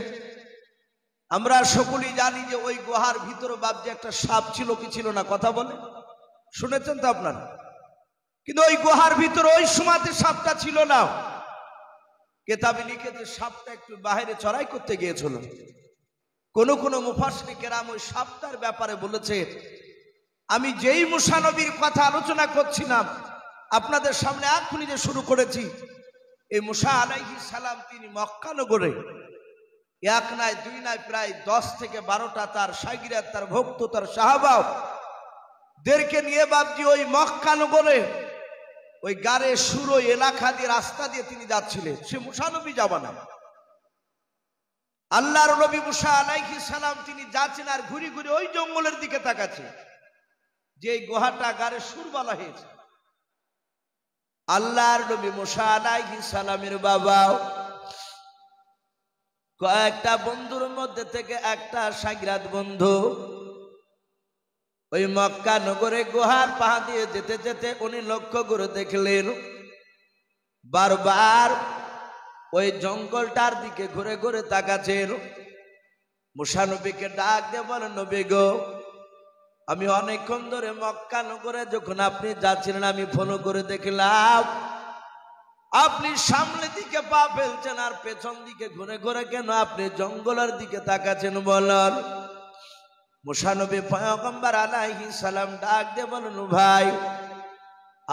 Speaker 1: আমরা সকলেই জানি যে ওই গুহার ভিতরে বাপজি একটা সাপ ছিল কি ছিল না, কথা বলে শুনেছেন তো আপনারা। কিন্তু ওই গুহার ভিতরে ওই সময়তে সাপটা ছিল না। কেতাবে লিখেছে সাপটা একটু বাইরে চড়াই করতে গিয়েছিল। কোন কোন মুফাসসির কেরাম ওই সাপটার ব্যাপারে বলেছে, আমি যেই মুসা নবীর কথা আলোচনা করছিলাম আপনাদের সামনে এখনই যে শুরু করেছি, এই মুসা আলাইহিস সালাম তিনি মক্কা নগরে এক নয় দুই নয় প্রায় 10 থেকে 12টা তার শাগিরাত, তার ভক্ত, তার সাহাবা দেরকে নিয়ে বাপজি ওই মক্কা নগরে ওই গারে সুরো এলাকা দিয়ে রাস্তা দিয়ে তিনি যাচ্ছিলেন। সে মুসা নবী জামানা, আল্লাহর নবী মুসা আলাইহিস সালাম তিনি যাচ্ছেন আর ঘুরি ঘুরি ওই জঙ্গলের দিকে তাকাচ্ছে যে গুহাটা গারে সুর বলা হয়েছে। আল্লাহর নবী মুসা আলাইহিস সালামের বাবা কয়েকটা বন্ধুর মধ্যে থেকে একটা শাগিরাত বন্ধু ওই মক্কা নগরে গুহার পাহা দিয়ে যেতে যেতে উনি লক্ষ্য করে দেখলেন বারবার ওই জঙ্গলটার দিকে ঘুরে ঘুরে তাকাচ্ছেন। মুসা নবীকে ডাক দিয়ে বলেন, নবী গো, আমি অনেকক্ষণ ধরে মক্কা নগরে যখন আপনি যাচ্ছিলেন আমি ফলো করে দেখলাম আপনি সামনের দিকে পা ফেলছেন আর পেছন দিকে ঘুরে ঘুরে কেন আপনি জঙ্গলের দিকে তাকাচ্ছেন বলেন। মুসা নবী পয়গম্বর আলাইহিস সালাম ডাক দিয়ে বলেন, ভাই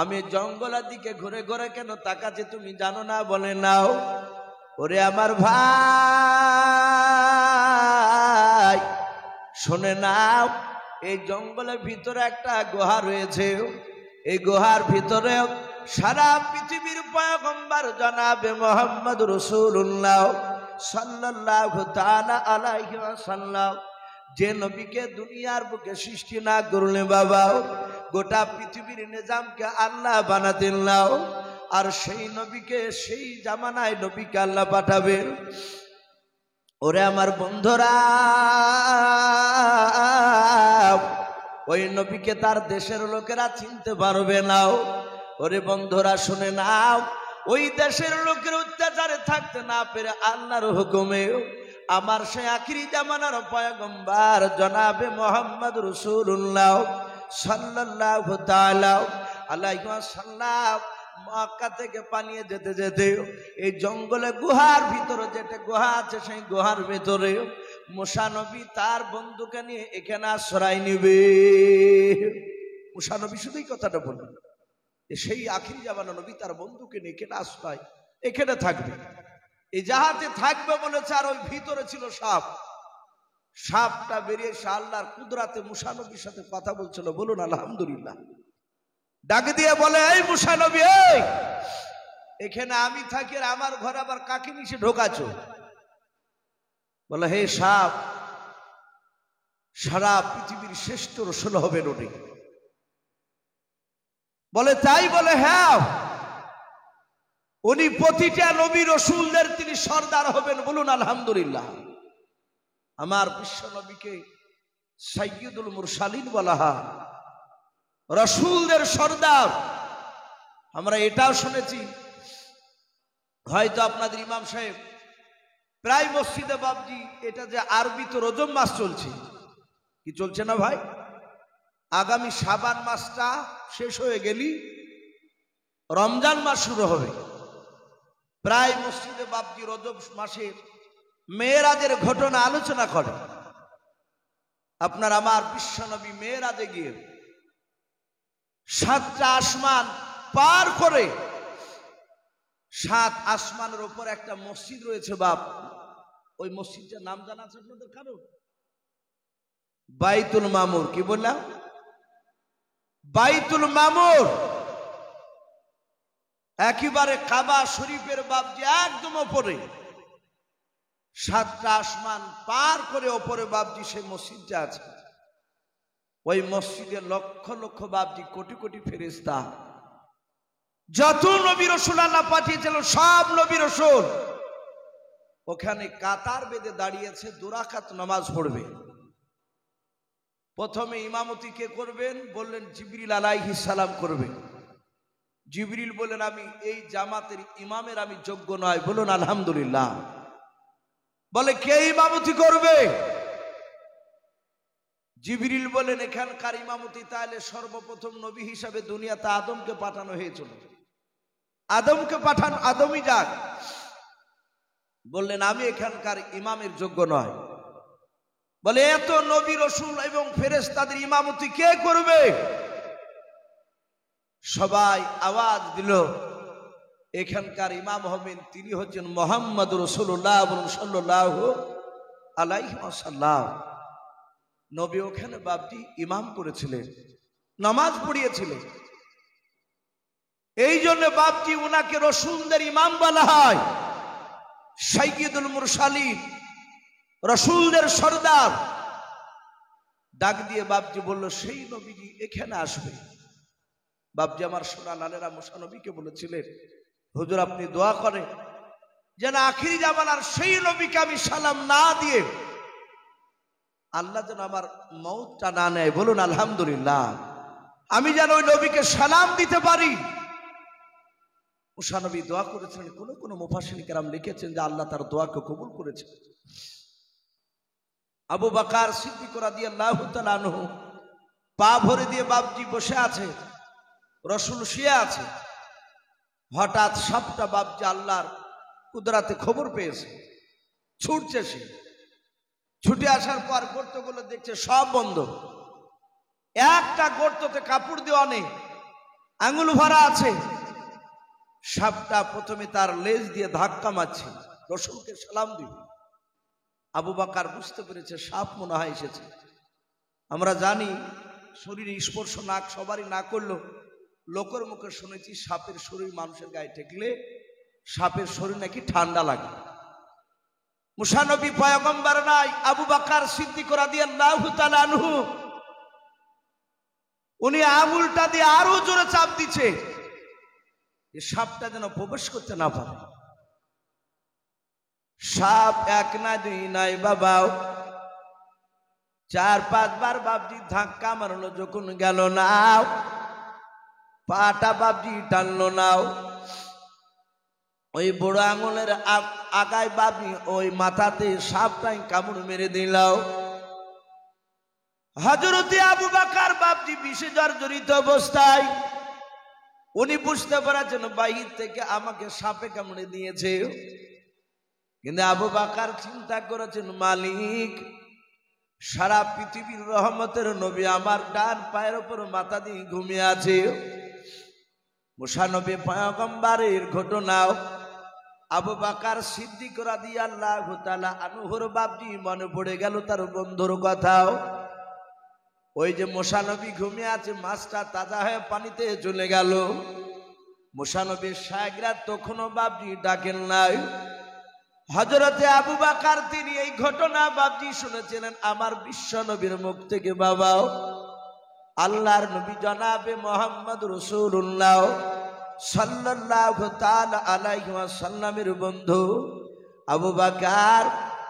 Speaker 1: আমি জঙ্গলের দিকে ঘুরে ঘুরে কেন তাকাচ্ছি তুমি জানো না? বলে নাও। ওরে আমার ভাই শুনে নাও, এই জঙ্গলের ভিতরে একটা গুহা রয়েছে। এই গুহার ভিতরে সারা পৃথিবীর পয়গম্বর জনাবে মুহাম্মদ রাসূলুল্লাহ সাল্লাল্লাহু তাআলা আলাইহি ওয়াসাল্লাম যে নবীকে দুনিয়ার বুকে সৃষ্টি না করলে বাবা গোটা পৃথিবীর নিজামকে আল্লাহ বানাতেন নাও, আর সেই নবীকে সেই জামানায় নবীকে আল্লাহ পাঠাবেন। ওরে আমার বন্ধুরা, ওই নবীকে তার দেশের লোকেরা চিনতে পারবে না। ওরে বন্ধুরা শুনে নাও, ওই দেশের লোকের অত্যাচারে থাকতে না পেরে আল্লাহর হুকুমে আমার সেই আখিরি জামানার পয়গম্বর জনাবে মুহাম্মদ রাসূলুল্লাহ সাল্লাল্লাহু তাআলা আলাইহি ওয়াসাল্লাম মক্কা থেকে পালিয়ে যেতে যেতে এই জঙ্গলে গুহার ভিতরে যেটা গুহা আছে সেই গুহার ভিতরে মুসা নবী তার বন্ধুকে নিয়ে এখানে আশ্রয় নিবে। মুসা নবী শুধুই কথাটা বললেন, সেই আখিরি জামানা নবী তার বন্ধুকে নিয়ে এখানে আশ্রয়, এখানে থাকবে, এই জাহাজে থাকবে বলেছে। আর ওই ভিতরে ছিল সাপ। সাপটা বেরিয়ে এসে আল্লাহর কুদরাতে মুসা নবীর সাথে কথা বলছিল। বলুন আলহামদুলিল্লাহ। ডাক দিয়ে বলে, এই মুসা নবী, এই এখানে আমি থাকি আর আমার ঘরে আবার কাকে নিচে ঢোকাছো? বলে, হে সাপ, সারা পৃথিবীর শ্রেষ্ঠ রসুল হবেন উনি। বলে, তাই? বলে, হ্যাঁ, উনি প্রতিটা নবী রসুলদের তিনি সর্দার হবেন। বলুন আলহামদুলিল্লাহ। আমার বিশ্ব নবীকে সাইয়্যিদুল মুরসালিন বলা হয়, রসুলদের সর্দার। আমরা এটাও শুনেছি, হয়তো আপনাদের ইমাম সাহেব প্রায় মসজিদে বাবজি এটা যে আরবিতে রজব মাস চলছে, কি চলছে না ভাই? আগামী শাবান মাসটা শেষ হয়ে গেলি রমজান মাস শুরু হবে। প্রায় মসজিদে বাবজি রজব মাসে মেয়েরাজের ঘটনা আলোচনা করে। আপনার আমার বিশ্বনবী মেয়েরাজে গিয়ে 7টা আসমান পার করে 7 আসমানের উপর একটা মসজিদ রয়েছে বাপ। ওই মসজিদটার নাম জানা আছে আপনাদের কারো? বাইতুল মামুর। কি বললাম? বাইতুল মামুর। একেবারে কাবা শরীফের বাপজি একদম ওপরে, 7টা আসমান পার করে ওপরে বাপজি সেই মসজিদটা আছে। ওই মসজিদে লক্ষ লক্ষ বাপজি, কোটি কোটি ফেরেশতা যত নবী রাসূল আল্লাহ পাঠিয়েছিল সব নবী রাসূল ওখানে কাতার বেঁধে দাঁড়িয়েছে, 2 রাকাত নামাজ পড়বে। প্রথমে ইমামতি কে করবেন? বললেন জিবরিল আলাইহিস সালাম করবেন। জিবরিল বলেন আমি এই জামাতের ইমামের আমি যোগ্য নয়। বলুন আলহামদুলিল্লাহ। বলে কে ইমামতি করবে? জিবরিল বলেন এখানকার ইমামতি তাহলে সর্বপ্রথম নবী হিসাবে দুনিয়াতে আদমকে পাঠানো হয়েছিল, আদমকে পাঠান, আদমই যাক। বললেন আমি এখানকার ইমামের যোগ্য নয়। বলে এত নবী রাসূল এবং ফেরেশতাদের ইমামতি কে করবে? সবাই আওয়াজ দিল এখানকার ইমাম হবেন তিনি হচ্ছেন মুহাম্মদুর রাসূলুল্লাহ সাল্লাল্লাহু আলাইহি ওয়াসাল্লাম। নবী ওখানে বাপটি ইমাম করেছিলেন, নামাজ পড়িয়েছিলেন। এই জন্য বাপটি ওনাকে রাসূলদের ইমাম বলা হয়, সাইয়্যিদুল মুরসালিন, রাসূলদের সরদার। ডাক দিয়ে বাপজি বলল সেই নবীজি এখানে আসবে। বাপজি আমার সোনা নানেরা মুসা নবীকে বলেছিলেন হুজুর আপনি দোয়া করেন যেন আখিরি জামানার সেই নবীকে আমি সালাম না দিয়ে আল্লাহ যেন আমার মওতটা না নেয়। বলুন আলহামদুলিল্লাহ। আমি যেন ওই নবীকে সালাম দিতে পারি। মুসা নবী দোয়া করেছিলেন। কোন মুফাসসির কেরাম লিখেছেন যে আল্লাহ তার দোয়াকে কবুল করেছেন। আবু বকর সিদ্দিক রাদিয়াল্লাহু তাআলা আনহু পা ভরে দিয়ে বাপজি বসে আছে, রাসূল শুয়ে আছে। হঠাৎ সাপটা বাপজি আল্লাহর কুদরতে খবর পেয়েছে, ছুটছে। সে ছুটে আসার পর গর্তগুলো দেখছে সব বন্ধ। একটা গর্ততে কাপড় দেওয়া নেই, আঙুল ভরা আছে। সাপটা প্রথমে তার লেজ দিয়ে ধাক্কা মারছে, রাসূলকে সালাম দিবে। আবু বকর বুঝতে পেরেছে সাপ মনে হয় এসেছে। আমরা জানি শরীরে স্পর্শ নাক সবারই না করলো, লোকের মুখে শুনেছি সাপের শরীর মানুষের গায়ে ঠেকলে সাপের শরীর নাকি ঠান্ডা লাগে। মুসা নবী পয়গম্বর নাই, আবু বকর সিদ্দিক রাদিয়াল্লাহু তাআলা আনহু উনি আঙুলটা দিয়ে আরো জোরে চাপ দিচ্ছে, এই সাপটা যেন প্রবেশ করতে না পারে। সাপ এক না দুই নাই বাবাও 4-5 বার বাপজি ধাক্কা মারলো, যখন গেল নাও পাটা বাপজি টানলো নাও। ওই বড় আঙুলের আগায় বাপজি ওই মাথাতে সাপটাই কামড় মেরে দিলাও। হযরতে আবু বকর বাপজি বিষে জর্জরিত অবস্থায়, উনি বুঝতে পারছেন বাহির থেকে আমাকে সাপে কামড়ে দিয়েছে। কিন্তু আবু বকর চিন্তা করেছেন মালিক সারা পৃথিবীর রহমতের নবী আমার ডান পায়ের উপর মাথা দিয়ে ঘুমিয়ে আছে। মুসা নবী পয়গম্বরের ঘটনাও আবু বকর সিদ্দিক রাদিয়াল্লাহু তাআলা আনহুর বাপজি মনে পড়ে গেল তার বন্ধুর কথাও। ওই যে মুসা নবী ঘুমিয়ে আছে, মাছটা তাজা হয়ে পানিতে চলে গেল। মুসা নবীর শায়গরা তখনও বাপজি ডাকেন নাই। হযরতে আবু বকর তিনি এই ঘটনা বাপজি শুনেছিলেন আমার বিশ্ব নবীর মুখ থেকে। বাবাও আল্লাহর নবী জনাবে মুহাম্মদ রাসূলুল্লাহ সাল্লাল্লাহু তাআলা আলাইহি ওয়াসাল্লামের বন্ধু আবু বকর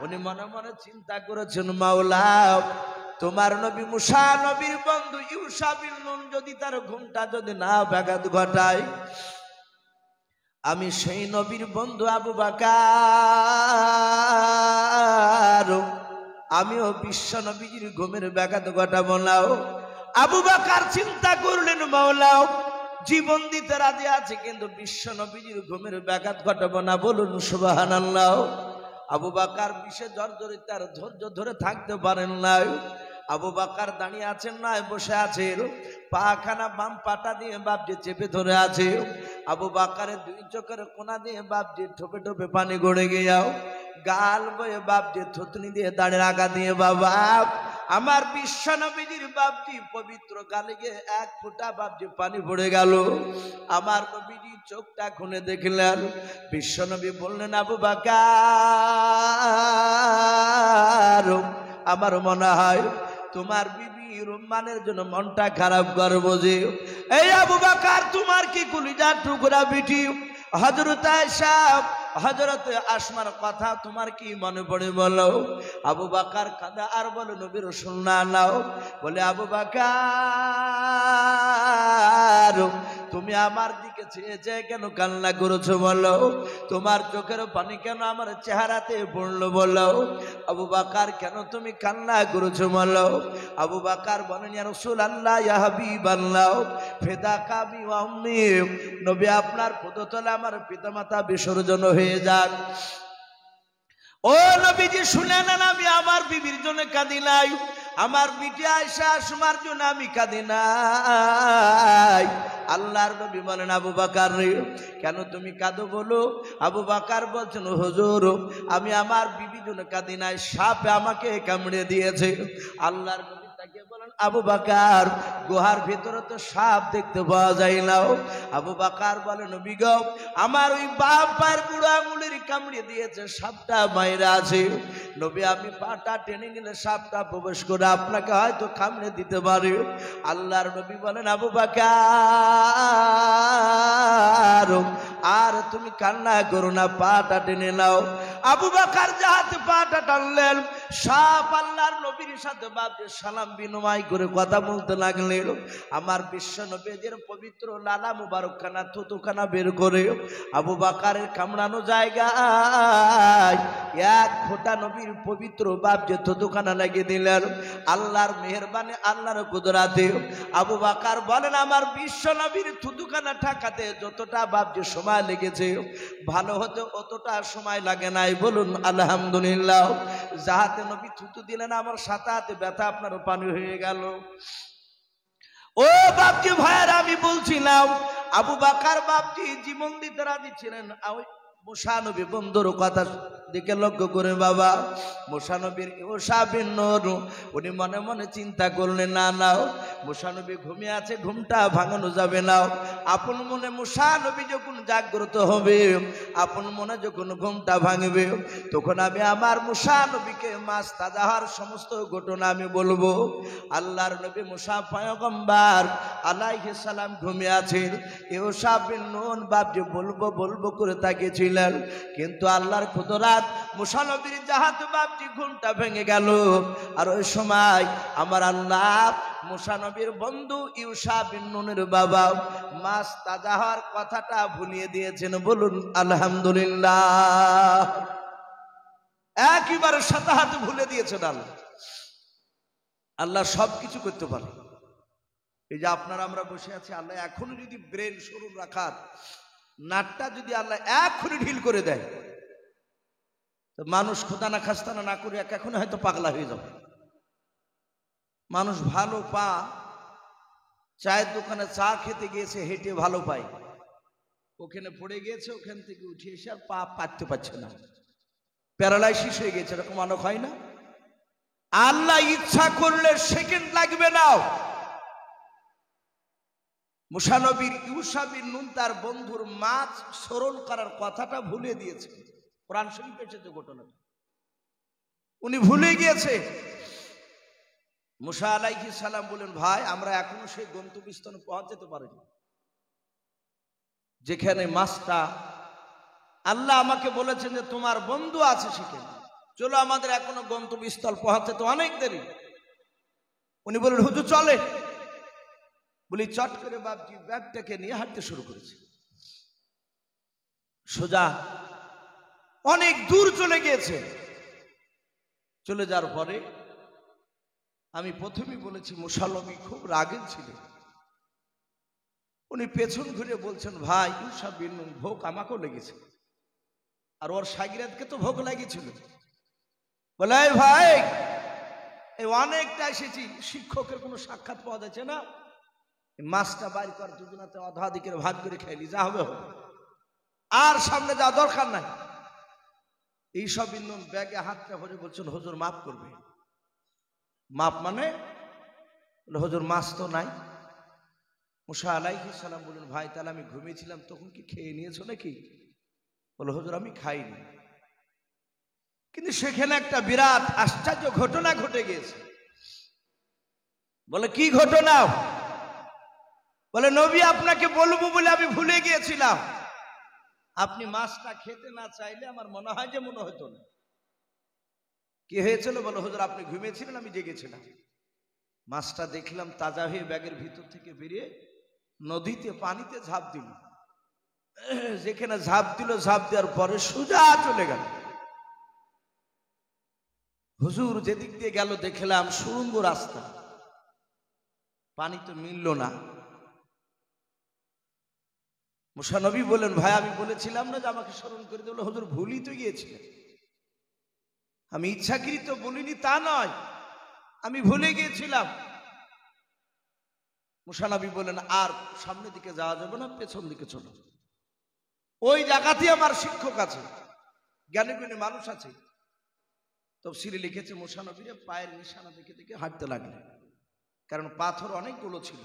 Speaker 1: উনি মনে মনে চিন্তা করেছেন মাওলা তোমার নবী মুসা নবীর বন্ধু ইউশা বিন নুন যদি তার ঘুমটা যদি না ব্যাঘাত ঘটায়, আমি সেই নবীর বন্ধু আবু বকর আমিও বিশ্ব নবীর ঘুমের ব্যাঘাত ঘটাবো না। আবু বকর চিন্তা করলেন মাওলা জীবন দিতে রাজি আছে কিন্তু বিশ্ব নবীর ঘুমের ব্যাঘাত ঘটাবো না। বলুন সুবহানাল্লাহ। আবু বকর বিষে জর্জরিত, তার ধৈর্য ধরে থাকতে পারেন না। আবু বকর দাঁড়িয়ে আছেন না, বসে আছেন, পাখানা বাম পাটা দিয়ে বাপজি চেপে ধরে আছে। আবু বকরের 2 চোখের কোনা দিয়ে বাপজি ঠোপে ঠোপে পানি গড়ে গিয়াও, গাল বয়ে বাপজি থুতনি দিয়ে দাঁড়ের আগা দিয়ে বাবা আমার বিশ্ব নবীজির বাপজি পবিত্র গালে গিয়ে 1 ফোঁটা বাপজি পানি পড়ে গেল। আমার নবীজি চোখটা খুলে দেখলেন, বিশ্ব নবী বললেন আবু বকর আমার মনে হয় তোমার বিবি রুম্মানের জন্য মনটা খারাপ করবো যে এই আবু বকর তোমার কি কলিজার টুকরা বিটি হযরত আয়েশা হযরত আসমার কথা তোমার কি মনে পড়ে বলো। আবু বকর কাঁদে আর বলে নবীর সুন্নাহ নাও। বলে আবু বকর তুমি আমার দিকে চেয়ে চেয়ে কেন কান্না করেছো বলো, তোমার চোখের পানি কেন আমার চেহারাতে পড়লো বলো। আবু বকর কেন তুমি কান্না করেছো বলো। আবু বকর বলেন ইয়া রাসূলুল্লাহ ইয়া হাবিবাল্লাহ ফিদাকা বি ওয়া উম্মি, নবী আপনার পদতলে আমার পিতামাতা বিসর্জন হয়ে যাক। ও নবীজি শুনেন না, আমি আমার বিবির জন্য কাঁদি নাই, আমার বিটি আয়েশা আসমার জন্য আমি কাঁদি নাই। আল্লাহর নবী বলেন আবু বকর কেন তুমি কাঁদো বলো। আবু বকর বলছেন হুজুর আমি আমার বিবির জন্য কাঁদি নাই, সাপে আমাকে কামড়ে দিয়েছে। আল্লাহর নবী তাকে বলেন আবু বকর গুহার ভিতরে তো সাপ দেখতে পাওয়া যায় না। আবু বকর বলেন নবী গো আমার ওই বাম পায়ের বুড়ো আঙুলের কামড়ে দিয়েছে, সাপটা মাইরা আছে। নবী আমি পাটা টেনে নিলে সাপটা প্রবেশ করে আপনাকে হয়তো কামড়ে দিতে পারে। আল্লাহর নবী বলেন আবু বকর আর তুমি কান্না করো না, পাটা টেনে নাও। আবু বকর যাহাতে পাটা টানলেন, সাপ আল্লাহর নবীর সাথে বাপে সালাম বিনিময় করে কথা বলতে লাগলেন। আমার বিশ্ব নবীর পবিত্র লালা মুবারক খানা থুতুখানা বের করে আবু বকরের কামড়ানো জায়গায় এক ফোঁটা নবীর পবিত্র বাপ যে থুতুখানা লাগিয়ে দিলেন। আল্লাহর মেহেরবানি আল্লাহর কুদরাতে আবু বকর বলেন আমার বিশ্ব নবীর থুতুখানা ঠাকাতে যতটা বাপ যে সময় লেগেছে ভালো হতে অতটা সময় লাগে নাই। বলুন আলহামদুলিল্লাহ। যাহাতে নবী থুতু দিলেন আমার সাথে হাতে ব্যথা আপনারও পানি হয়ে গেল। ও বাপজি ভাইয়ের আমি বলছিলাম আবু বকর বাপজি জীবন দিতে রাজি ছিলেন। মুসা নবী বন্ধুর কথা দিকে লক্ষ্য করে বাবা মুসা নবীর ইউসা বিন নূর উনি মনে মনে চিন্তা করলেন না না মুসা নবী ঘুমিয়ে আছে, ঘুমটা ভাঙানো যাবে না। আপন মনে মুসা নবী যখন জাগ্রত হবে, আপন মনে যখন ঘুমটা ভাঙবে, তখন আমি আমার মুসা নবীকে মাছ তাজা হওয়ার সমস্ত ঘটনা আমি বলবো। আল্লাহর নবী মুসা পয়গম্বর আলাইহিস সালাম ঘুমিয়ে আছেন, ইউসা বিন নূন বাপ যে বলবো বলবো করে তাকিয়েছিল। কিন্তু আল্লাহর কুদরত মুসা নবীর জাহাজ বাপজি ঘুমটা ভেঙে গেল। আর ওই সময় আমার আল্লাহ মুসা নবীর বন্ধু ইউসা বিন নূনের বাবা মাছ তাজা হওয়ার কথাটা ভুলিয়ে দিয়েছেন। বলুন আলহামদুলিল্লাহ। একেবারে সাথে হাতে ভুলে দিয়েছেন আল্লাহ। আল্লাহ সবকিছু করতে পারে। এই যে আপনারা আমরা বসে আছি, আল্লাহ এখনো যদি ব্রেন শরীর রাখার নাটটা যদি আল্লাহ এখনই ঢিল করে দেয় তো মানুষ খোদানা খাস্তানা না করে এখন হয়তো পাগলা হয়ে যাবে। মানুষ ভালো পা চায়ের দোকানে চা খেতে গিয়েছে, হেঁটে ভালো পায়, ওখানে পড়ে গিয়েছে, ওখান থেকে উঠে এসে আর পা পাততে পারছে না, প্যারালাইসিস হয়ে গেছে। এরকম অনেক হয় না? আল্লাহ ইচ্ছা করলে সেকেন্ড লাগবে না। মুসা নবীর ইউসা বিন নূন তার বন্ধুর মাছ সরল করার কথাটা ভুলে দিয়েছে। কোরআন শরীফে এসেছে ঘটনাটা, উনি ভুলে গিয়েছে। মুসা আলাইহিস সালাম বলেন ভাই আমরা এখনো সেই গন্তব্যস্থানে পৌঁছাতে পারিনি যেখানে মাছটা আল্লাহ আমাকে বলেছেন যে তোমার বন্ধু আছে সেখানে, চলো আমাদের এখনো গন্তব্যস্থল পৌঁছাতে অনেক দেরি। উনি বললেন হুজুর চলে। বলি চট করে বাপজি ব্যাগটাকে নিয়ে হাঁটতে শুরু করেছে, সোজা অনেক দূর চলে গিয়েছে। চলে যাওয়ার পরে আমি প্রথমেই বলেছি মুসা নবী খুব রাগের ছিলেন। উনি পেছন ঘুরে বলছেন ভাই ইউসা বিন নূন ভোগ আমাকেও লেগেছে, আর ওর শাগিরাতকে তো ভোগ লাগিয়েছিল। বলে ভাই এই অনেকটা এসেছি, শিক্ষকের কোনো সাক্ষাৎ পাওয়া যাচ্ছে না, মাছটা বাইর কর, দুজনাতে অধাধিকের ভাগ করে খাইলি, যা হবে হবে, আর সামনে যাওয়া দরকার নাই। এইসব বিন্দু ব্যাগে হাতটা ভরে বলছেন হুজুর মাফ করবে। মাপ মানে হুজুর মাছ তো নাই। মুসা আলাইহিস সালাম বললেন ভাই তাহলে আমি ঘুমিয়েছিলাম তখন কি খেয়ে নিয়েছো নাকি? বলে হুজুর আমি খাইনি। কিন্তু সেখানে একটা বিরাট আশ্চর্য ঘটনা ঘটে গিয়েছে। বলে কি ঘটনা? বলে নবী আপনাকে বলবো বলে আমি ভুলে গিয়েছিলাম, আপনি মাছটা খেতে না চাইলে আমার মনে হয় যে মনে হতো না। কি হয়েছিল? বলে হুজুর আপনি ঘুমিয়েছিলেন, আমি জেগেছিলাম, মাছটা দেখলাম তাজা হয়ে ব্যাগের ভিতর থেকে বেরিয়ে নদীতে পানিতে ঝাঁপ দিল, যেখানে ঝাঁপ দিল, ঝাঁপ দেওয়ার পরে সোজা চলে গেল। হুজুর যেদিক দিয়ে গেল দেখলাম সুড়ঙ্গ রাস্তা, পানি তো মিলল না। মুসা নবী বলেন ভাই আমি বলেছিলাম না যে আমাকে স্মরণ করে দিল? হুজুর ভুলই তো গিয়েছিলেন, আমি ইচ্ছাকৃত বলিনি তা নয়, আমি ভুলে গিয়েছিলাম। মুসা নবী বলেন আর সামনের দিকে যাওয়া যাবে না, পেছন দিকে চলো, ওই জায়গাতেই আমার শিক্ষক আছে, জ্ঞানী গুণী মানুষ আছে। তাফসীরে লিখেছে মুসা নবীর পায়ের নিশানা দেখে দেখে হাঁটতে লাগলেন, কারণ পাথর অনেকগুলো ছিল।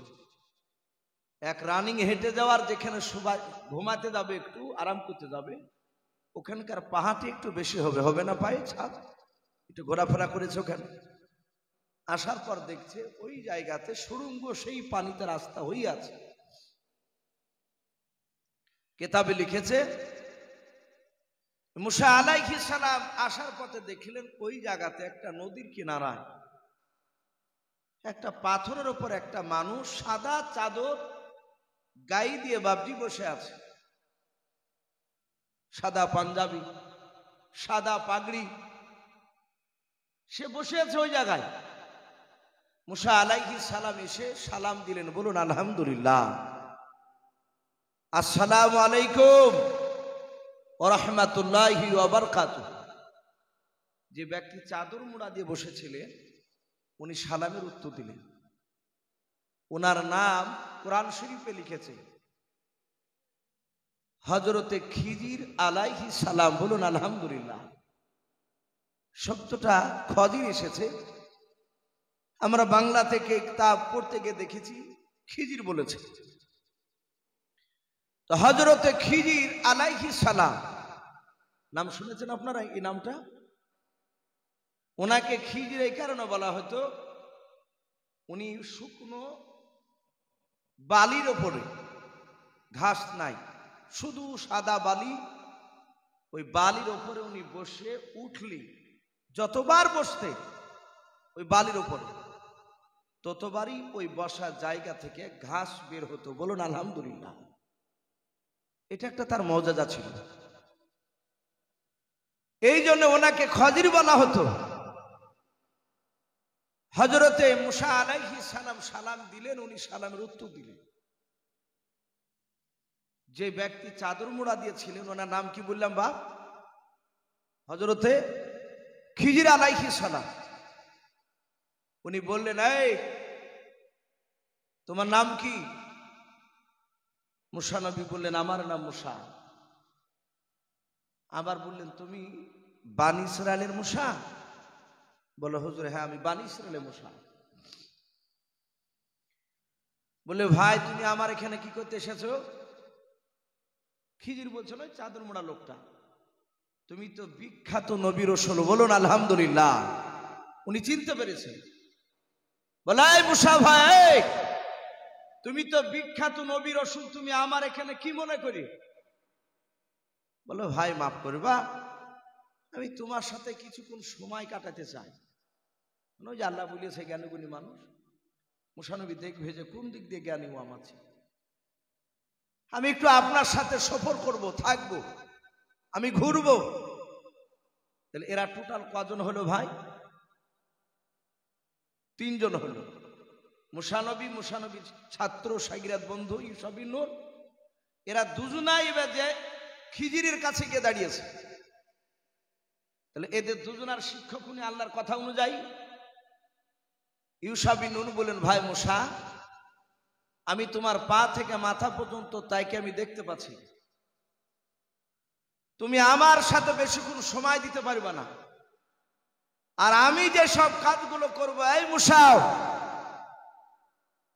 Speaker 1: এক রানিং হেঁটে যাওয়ার, যেখানে সবাই ঘুমাতে যাবে, একটু আরাম করতে যাবে, ওখানকার পাহাড়টি একটু বেশি হবে, হবে না পায়ে ছাপ, একটু ঘোরাফেরা করেছে ওখানে। আসার পর দেখছে ওই জায়গাতে সুড়ঙ্গ, সেই পানিতে রাস্তা হয়ে আছে। কেতাবে লিখেছে মুসা আলাইহিস সালাম আসার পথে দেখলেন ওই জায়গাতে একটা নদীর কিনারায় একটা পাথরের উপর একটা মানুষ সাদা চাদর গায়ে দিয়ে বাবজি বসে আছে, সাদা পাঞ্জাবি, সাদা পাগড়ি, সে বসে আছে ওই জায়গায়। মুসা আলাইহিস সালাম এসে সালাম দিলেন, বলুন আলহামদুলিল্লাহ, আসসালামু আলাইকুম ওয়া রাহমাতুল্লাহি ওয়া বারাকাতুহু। যে ব্যক্তি চাদর মুড়া দিয়ে বসেছিলেন উনি সালামের উত্তর দিলেন। ওনার নাম কোরআন শরীফে লিখেছে হযরতে খিজির আলাইহিস সালাম, বলুন আলহামদুলিল্লাহ। শব্দটা খদির এসেছে, আমরা বাংলা থেকে কিতাব পড়তে গিয়ে দেখেছি খিজির বলেছে। তো হযরতে খিজির আলাইহিস সালাম নাম শুনেছেন আপনারা এই নামটা? ওনাকে খিজির এই কারণে বলা হতো, উনি শুকনো বালির ওপরে, ঘাস নাই, শুধু সাদা বালি, ওই বালির ওপরে উনি বসে উঠলি যতবার বসতে ওই বালির ওপরে, ততবারই ওই বসার জায়গা থেকে ঘাস বের হতো, বলুন আলহামদুলিল্লাহ। এটা একটা তার মর্যাদা ছিল, এই জন্য ওনাকে খজির বলা হতো। হযরতে মুসা আলাইহিস সালাম সালাম দিলেন, উনি সালামের উত্তর দিলেন। যে ব্যক্তি চাদর মুড়া দিয়েছিলেন ওনার নাম কি বললাম বাপ? হযরতে খিজির আলাইহিস সালাম। উনি বললেন এই তোমার নাম কি? মুসা নবী বললেন আমার নাম মুসা। আবার বললেন তুমি বানি ইসরাইলের মুসা? বলে হুজুর হ্যাঁ আমি বানি ইসরাইলের মুসা। বলে ভাই তুমি আমার এখানে কি করতে এসেছো? খিজির বলছিল ওই চাদর মোড়া লোকটা, তুমি তো বিখ্যাত নবী রাসূল, বলুন আলহামদুলিল্লাহ। উনি চিনতে পেরেছেন, বলে এই মুসা ভাই তুমি তো বিখ্যাত নবী রাসূল, তুমি আমার এখানে কি মনে করি? বলো ভাই মাফ করবা, আমি তোমার সাথে কিছুক্ষণ সময় কাটাতে চাই। ওই যে আল্লাহ বলিয়েছে জ্ঞানীগুণী মানুষ, মুসা নবী দেখবে যে কোন দিক দিয়ে জ্ঞানী ও আমার, আমি একটু আপনার সাথে সফর করব, থাকবো, আমি ঘুরবো। তাহলে এরা টোটাল কজন হলো ভাই? তিনজন হলো। মুসা নবী, মুসা নবীর ছাত্র শাগিরাত বন্ধু ইউসা বিন নূর, এরা দুজনাই এবার যে খিজিরের কাছে গিয়ে দাঁড়িয়েছে। তাহলে এদের দুজনার শিক্ষক উনি আল্লাহর কথা অনুযায়ী। ইউসা বিন নূর বলেন ভাই মুসা, আমি তোমার পা থেকে মাথা পর্যন্ত তাইকে আমি দেখতে পাচ্ছি, তুমি আমার সাথে বেশিক্ষণ সময় দিতে পারবে না, আর আমি যে সব কাজগুলো করবো এই মুসা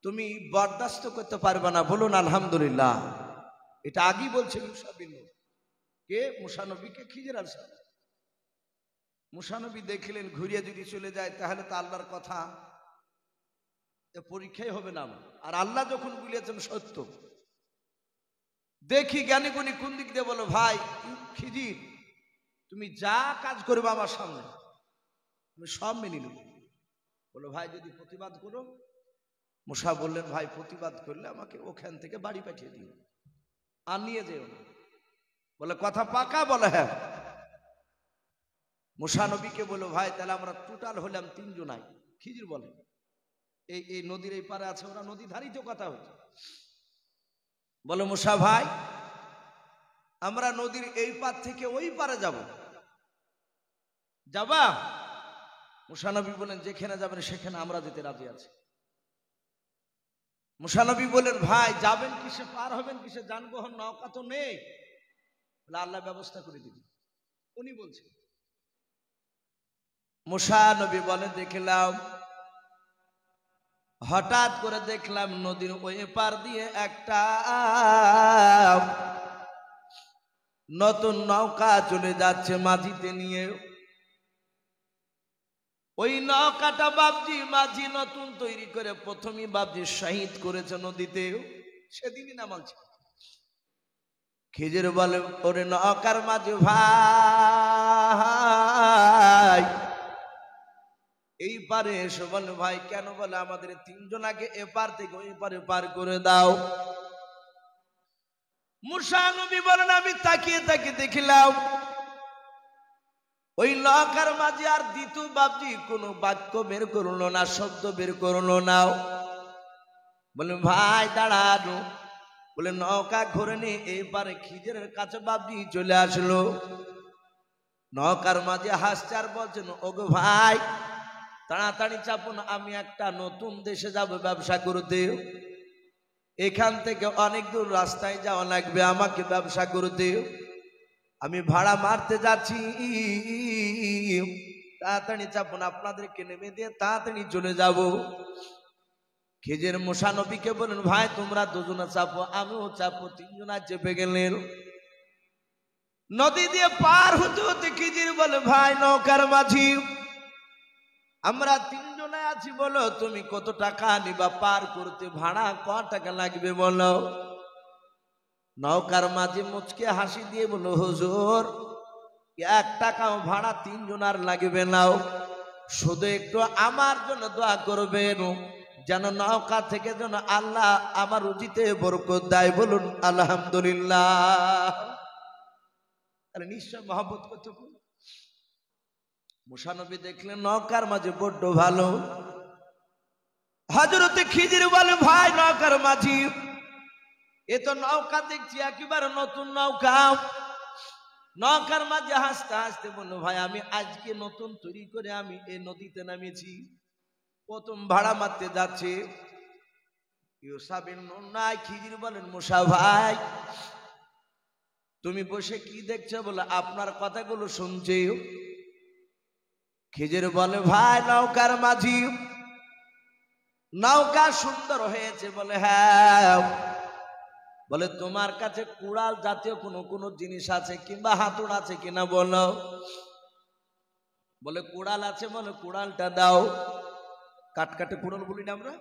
Speaker 1: তুমি বরদাস্ত করতে পারবে না, বলুন আলহামদুলিল্লাহ। এটা আগেই বলছেন ইউসা বিন নূর, কে? মুসা নবীকে খিজির আলাইহিস সালাম। মুসা নবী দেখলেন ঘুরিয়ে যদি চলে যায় তাহলে তো আল্লাহর কথা এ পরীক্ষাই হবে না আমার। আর আল্লাহ যখন বলেছেন সত্য, দেখি জ্ঞানী গুণী কোন দিক দিয়ে বলো, ভাই খিজির তুমি যা কাজ করবে আমার সামনে আমি সব মেনে নেব। বলো ভাই যদি প্রতিবাদ করো, মুসা বললেন ভাই প্রতিবাদ করলে আমাকে ওখান থেকে বাড়ি পাঠিয়ে দিও, আর নিয়ে যেও না। বলে কথা পাকা? বলে হ্যাঁ। মুসা নবীকে বলো ভাই তাহলে আমরা টোটাল হলাম 3 জনাই। খিজির বলে এই নদীর এই পারে আছে, ওরা নদী ধারিত কথা হচ্ছে। বলো মুসা ভাই আমরা নদীর এই পার থেকে ওই পারে যাব, যাবা? মুসা নবী বলেন যেখানে যাবেন সেখানে আমরা যেতে রাজি আছি। মুসা নবী বলেন ভাই যাবেন কিসে, পার হবেন কিসে, যানবাহন নৌকা তো নেই। বলে আল্লাহ ব্যবস্থা করে দিবি, উনি বলছেন। মুসা নবী বলে দেখলাম, হঠাৎ করে দেখলাম নদীর ওই পার দিয়ে একটা নতুন নৌকা চলে যাচ্ছে মাঝিতে নিয়ে। ওই নৌকাটা বাবজি মাঝি নতুন তৈরি করে প্রথমই বাবজি শহীদ করেছে নদীতে, সেদিনই নামালছে। খিজির বলে ওরে নৌকার মাঝি ভাই এই পারে এসো। বলে ভাই কেন? বলে আমাদের 3 জনাকে এপার থেকে ওই পারে পার করে দাও। মুসা নবী বলেন আমি তাকিয়ে তাকিয়ে দেখলাম ওই নৌকার মাঝে আর দ্বিতীয় বাবজি কোনো বাক্য বের করলো না, শব্দ বের করলো না। বলে ভাই দাঁড়ানো। বলে নৌকা ঘুরে নিয়ে এইবারে খিজিরের কাছে বাবজি চলে আসলো। নৌকার মাঝে হাসছে আর বলছেন ওগো ভাই তাড়াতাড়ি চাপুন, আমি একটা নতুন দেশে যাব ব্যবসা করতে, এখান থেকে অনেক দূর রাস্তায় যাওয়া লাগবে আমাকে ব্যবসা করতে, আমি ভাড়া মারতে যাচ্ছি, তাড়াতাড়ি চাপুন, আপনাদেরকে নেমে দিয়ে তাড়াতাড়ি চলে যাব। খিজির মুসা নবীকে বলেন ভাই তোমরা 2 জনা চাপো, আমিও চাপো। 3 জনা চেপে গেলেন। নদী দিয়ে পার হতে হতে খিজির বলে ভাই নৌকার মাঝি আমরা 3 জনা আছি, বলো তুমি কত টাকা নিবা পার করতে, ভাড়া কত টাকা লাগবে বলো। নৌকার মাঝি মুচকে হাসি দিয়ে বলো হুজুর 1 টাকাও ভাড়া 3 জনার লাগবে না, শুধু একটু আমার জন্য দোয়া করবেন যেন নৌকা থেকে যেন আল্লাহ আমার রুজিতে বরকত দেয়। বলুন আলহামদুলিল্লাহ। তাহলে নিশ্চয় মহব্বত করতে। মুসা নবী দেখলেন নৌকার মাঝে বড্ড ভালো। হযরতে খিজির বলে ভাই নৌকার মাঝি এ তো নৌকা দেখছি একেবারে নতুন নৌকা। নৌকার মাঝে হাসতে হাসতে বলল ভাই আমি আজকে নতুন তৈরি করে আমি এই নদীতে নামিয়েছি, প্রথম ভাড়া মারতে যাচ্ছে। খিজির বলেন মুসা ভাই তুমি বসে কি দেখছো? বলে আপনার কথাগুলো শুনছি। খিজির বলে ভাই নৌকার মাঝি নৌকা সুন্দর হয়েছে। বলে হ্যাঁ। বলে তোমার কাছে কুড়াল জাতীয় কোনো জিনিস আছে কিংবা হাতুড় আছে কিনা বলো। বলে কুড়াল আছে। বলে কুড়ালটা দাও। কাটকাটে কুড়াল বলি না আমরা।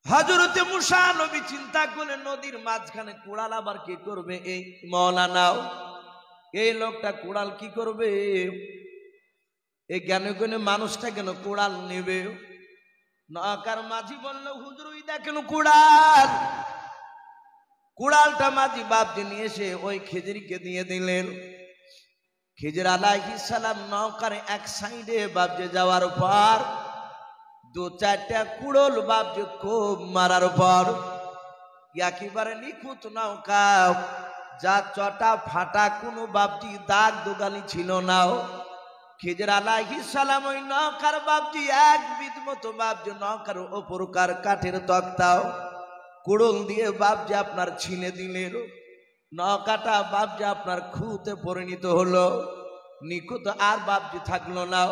Speaker 1: হযরতে মুসা নবী চিন্তা করলেন নদীর মাঝখানে কুড়াল আবার কি করবে এই মওলানাও, এই লোকটা কুড়াল কি করবে? এই জ্ঞানে জ্ঞানে মানুষটা কেন কুড়াল নেবে? নৌকার মাঝি বলল হুজুর ওই দেখেন কুড়াল। কুড়ালটা মাঝি বাপজি নিয়ে এসে ওই খিজিরকে দিয়ে দিলেন। খিজির আলাইহিস সালাম নৌকার এক সাইডে বাপজি যাওয়ার পর 2-4টা কুড়োল বাপজি খুব মারার পর একেবারে নিখুঁত নৌকা, যা চটা ফাটা কোনো বাপজি দাগ দুগালি ছিল না। খিজির আলাইহিস সালাম ওই নৌকার বাপজি এক বিদ মতো বাপজি নৌকার ওপরকার কাঠের তক্তাও কুড়োল দিয়ে বাপজি আপনার ছিনে দিলেন। নৌকাটা বাপজি আপনার খুঁতে পরিণত হলো, নিখুঁত আর বাপজি থাকলো না।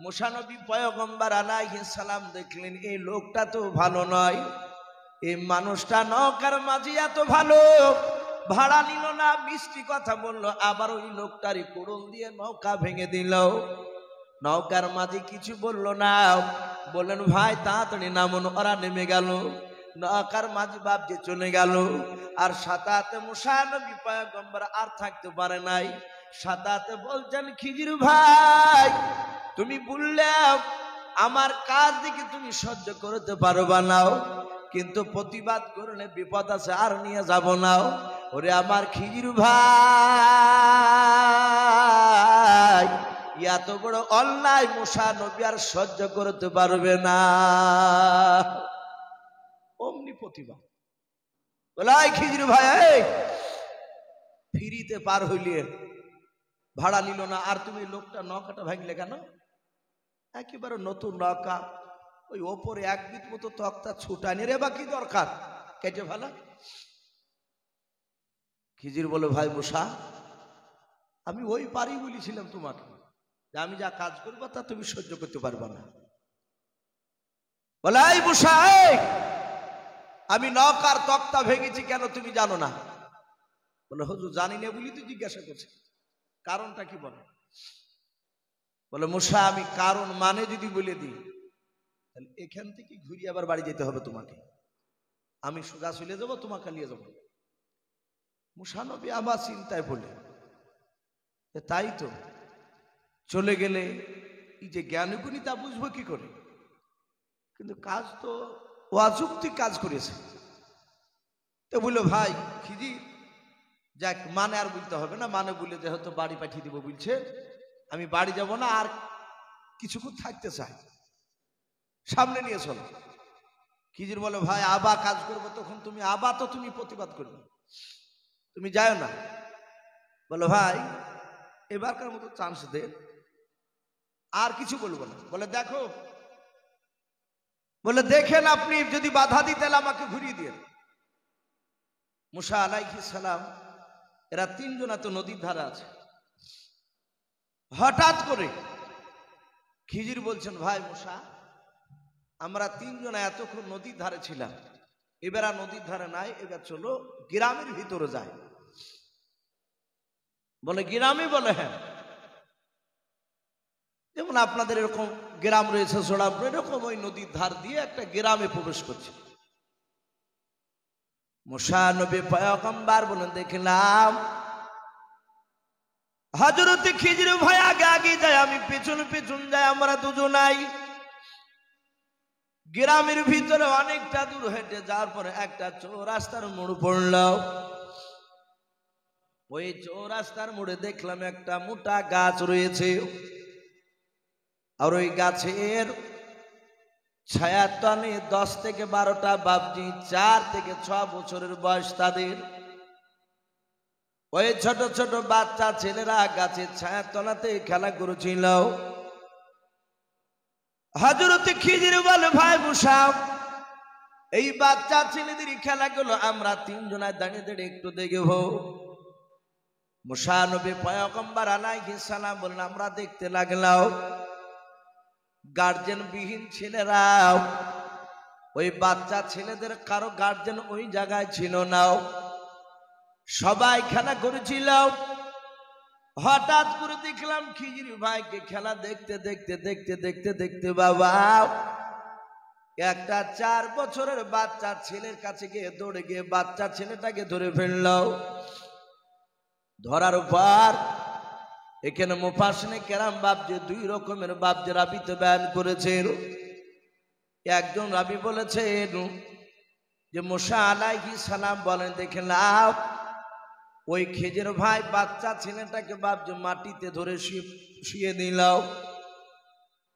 Speaker 1: মুসা নবী পয়গম্বর আলাইহিস সালাম দেখলেন এই লোকটা তো ভালো নয়, এই মানুষটা নৌকার মাঝি এত ভালো, ভাড়া নিল না, মিষ্টি কথা বললো, আবার ওই লোকটারই কুড়ুল দিয়ে নৌকা ভেঙে দিল। নৌকার মাঝি কিছু বলল না। বললেন ভাই তাড়াতাড়ি নামুন। ওরা নেমে গেল, নৌকার মাঝি বাপ যে চলে গেল। আর সাথে মুসা নবী পয়গম্বর আর থাকতে পারে নাই। সাথে বলছেন খিজির ভাই তুমি বললে আমার কাজ দেখে তুমি সহ্য করতে পারবা নাও, কিন্তু প্রতিবাদ করলে বিপদ আছে, আর নিয়ে যাব না। ওরে আমার খিজির ভাই এত বড় অন্যায় মুসা নবী আর সহ্য করতে পারবে না। অমনি প্রতিবাদ বলাই খিজির ভাই ফিরিতে পার হইলে ভাড়া নিল না। আর তুমি লোকটা নৌকাটা ভাঙলে কেন? একেবারে নতুন নৌকা, ওই ওপরে এক বিট মতো তক্তা ছুটানি রে, বা কি দরকার, কেটে ফেলা। খিজির বলে ভাই মুসা আমি ওই পারি বলেছিলাম তোমাকে যে আমি যা কাজ করবো তা তুমি সহ্য করতে পারবা না। বলে এই মুসা আমি নৌকার তক্তা ভেঙেছি কেন তুমি জানো না? বলে হুজুর জানি না বলি তো জিজ্ঞাসা করছে, কারণটা কি বলে? বলে মুসা আমি কারণ মানে যদি বলে দিই তাহলে এখান থেকে ঘুরে আবার বাড়ি যেতে হবে তোমাকে, আমি সোজা চলে যাবো, তোমাকে নিয়ে যাবো। মুসা নবী আবার চিন্তায় পড়লেন, তাই তো চলে গেলে এই যে জ্ঞানগুণী তা বুঝবো কি করে, কিন্তু কাজ তো অযৌক্তিক কাজ করেছে। তো বললো ভাই খিজির যাক মানে আর বলতে হবে না, মানে বলে যে হয়তো বাড়ি পাঠিয়ে দিব বলছে, আমি বাড়ি যাব না, আর কিছুক্ষণ থাকতে চাই, সামনে নিয়ে চলো। খিজির বলে ভাই আবার কাজ করবো, তখন তুমি আবার তো তুমি প্রতিবাদ করবে, তুমি যাও না। বলো ভাই এবারকার মতো চান্স দে, আর কিছু বলবো না। বলে দেখো, বলে দেখেন আপনি যদি বাধা দিতে আমাকে ঘুরিয়ে দিয়ে। মুসা আলাইহিস সালাম এরা তিনজনা তো নদীর ধারে আছে। হঠাৎ করে খিজির বলছেন ভাই মুসা আমরা তিনজনা এতক্ষণ নদীর ধারে ছিলাম, এবার আর নদীর ধারে নাই, এবার চলো গ্রামের ভিতরে যাই। বলে গ্রামে? বলে হ্যাঁ, যেমন আপনাদের এরকম গ্রাম রয়েছে সোনাপুর, এরকম ওই নদীর ধার দিয়ে একটা গ্রামে প্রবেশ করছে। মুসা নবী পয়গম্বর বলেন দেখলাম হযরত খিজির ভাই আগে আগে যায়, আমি পেছন পেছন যাই, আমরা দুজনাই গ্রামের ভিতরে অনেকটা দূর হেঁটে যাওয়ার পরে একটা চৌরাস্তার মোড় পড়ল। ওই চৌরাস্তার মোড়ে দেখলাম একটা মোটা গাছ রয়েছে, আর ওই গাছের ছায়ার তলে 10 থেকে 12টা বাপজি, 4 থেকে 6 বছরের বয়স তাদের। ওই ছোট ছোট বাচ্চা ছেলেরা গাছের ছায়ার তলাতে খেলা করছিল। হযরত খিজির বলে ভাই মুসা এই বাচ্চা ছেলেদের খেলাগুলো আমরা তিনজনা দাঁড়িয়ে দাঁড়িয়ে একটু দেখব। মুসা নবী পয়গম্বর আলাইহিস সালাম বলেন আমরা দেখতে লাগলাম। গার্জেন বিহীন ছেলেরা, ওই বাচ্চা ছেলেদের কারো গার্জেন ওই জায়গায় ছিল না, সবাই খেলা করেছিল। হঠাৎ করে দেখলাম খিজির ভাইকে খেলা দেখতে দেখতে দেখতে দেখতে দেখতে বাবা একটা 4 বছরের বাচ্চা ছেলের কাছে গিয়ে দৌড়ে গিয়ে বাচ্চা ছেলেটাকে ধরে ফেলল। ধরার পর এখানে মুফাসসিরিনে কেরাম বাপজি 2 রকমের বাপজি রাবিতে বয়ান করেছেন। একজন রাবি বলেছেন যে মুসা আলাইহিস সালাম বলেন দেখলাম ওই খিজির ভাই বাচ্চা ছেলেটাকে বাপজি মাটিতে ধরে শুয়ে দিল।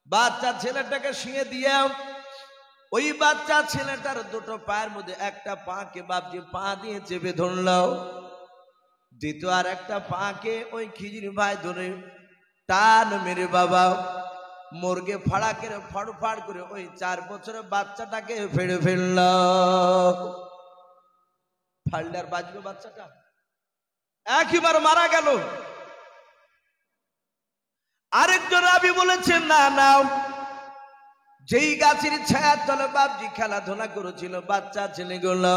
Speaker 1: বাচ্চা ছেলেটাকে শুয়ে দিয়ে ওই বাচ্চা ছেলেটার 2টো পায়ের মধ্যে একটা পাকে বাপজি পা দিয়ে চেপে ধরল, দ্বিতীয় আর একটা পাকে ওই খিজির ভাই ধরে টান মেরে বাবা মুরগে ফাড়াকের ফড়ফাড় করে ওই 4 বছরের বাচ্চাটাকে ফেড়ে ফেলল। ফাল্ডার বাজবে বাচ্চাটা, একবার মারা গেল। আরেকজন রাবি বলেছেন না না, যেই গাছের ছায়ার তলে বাপজি খেলাধুলা করেছিল বাচ্চা ছেলেগুলো,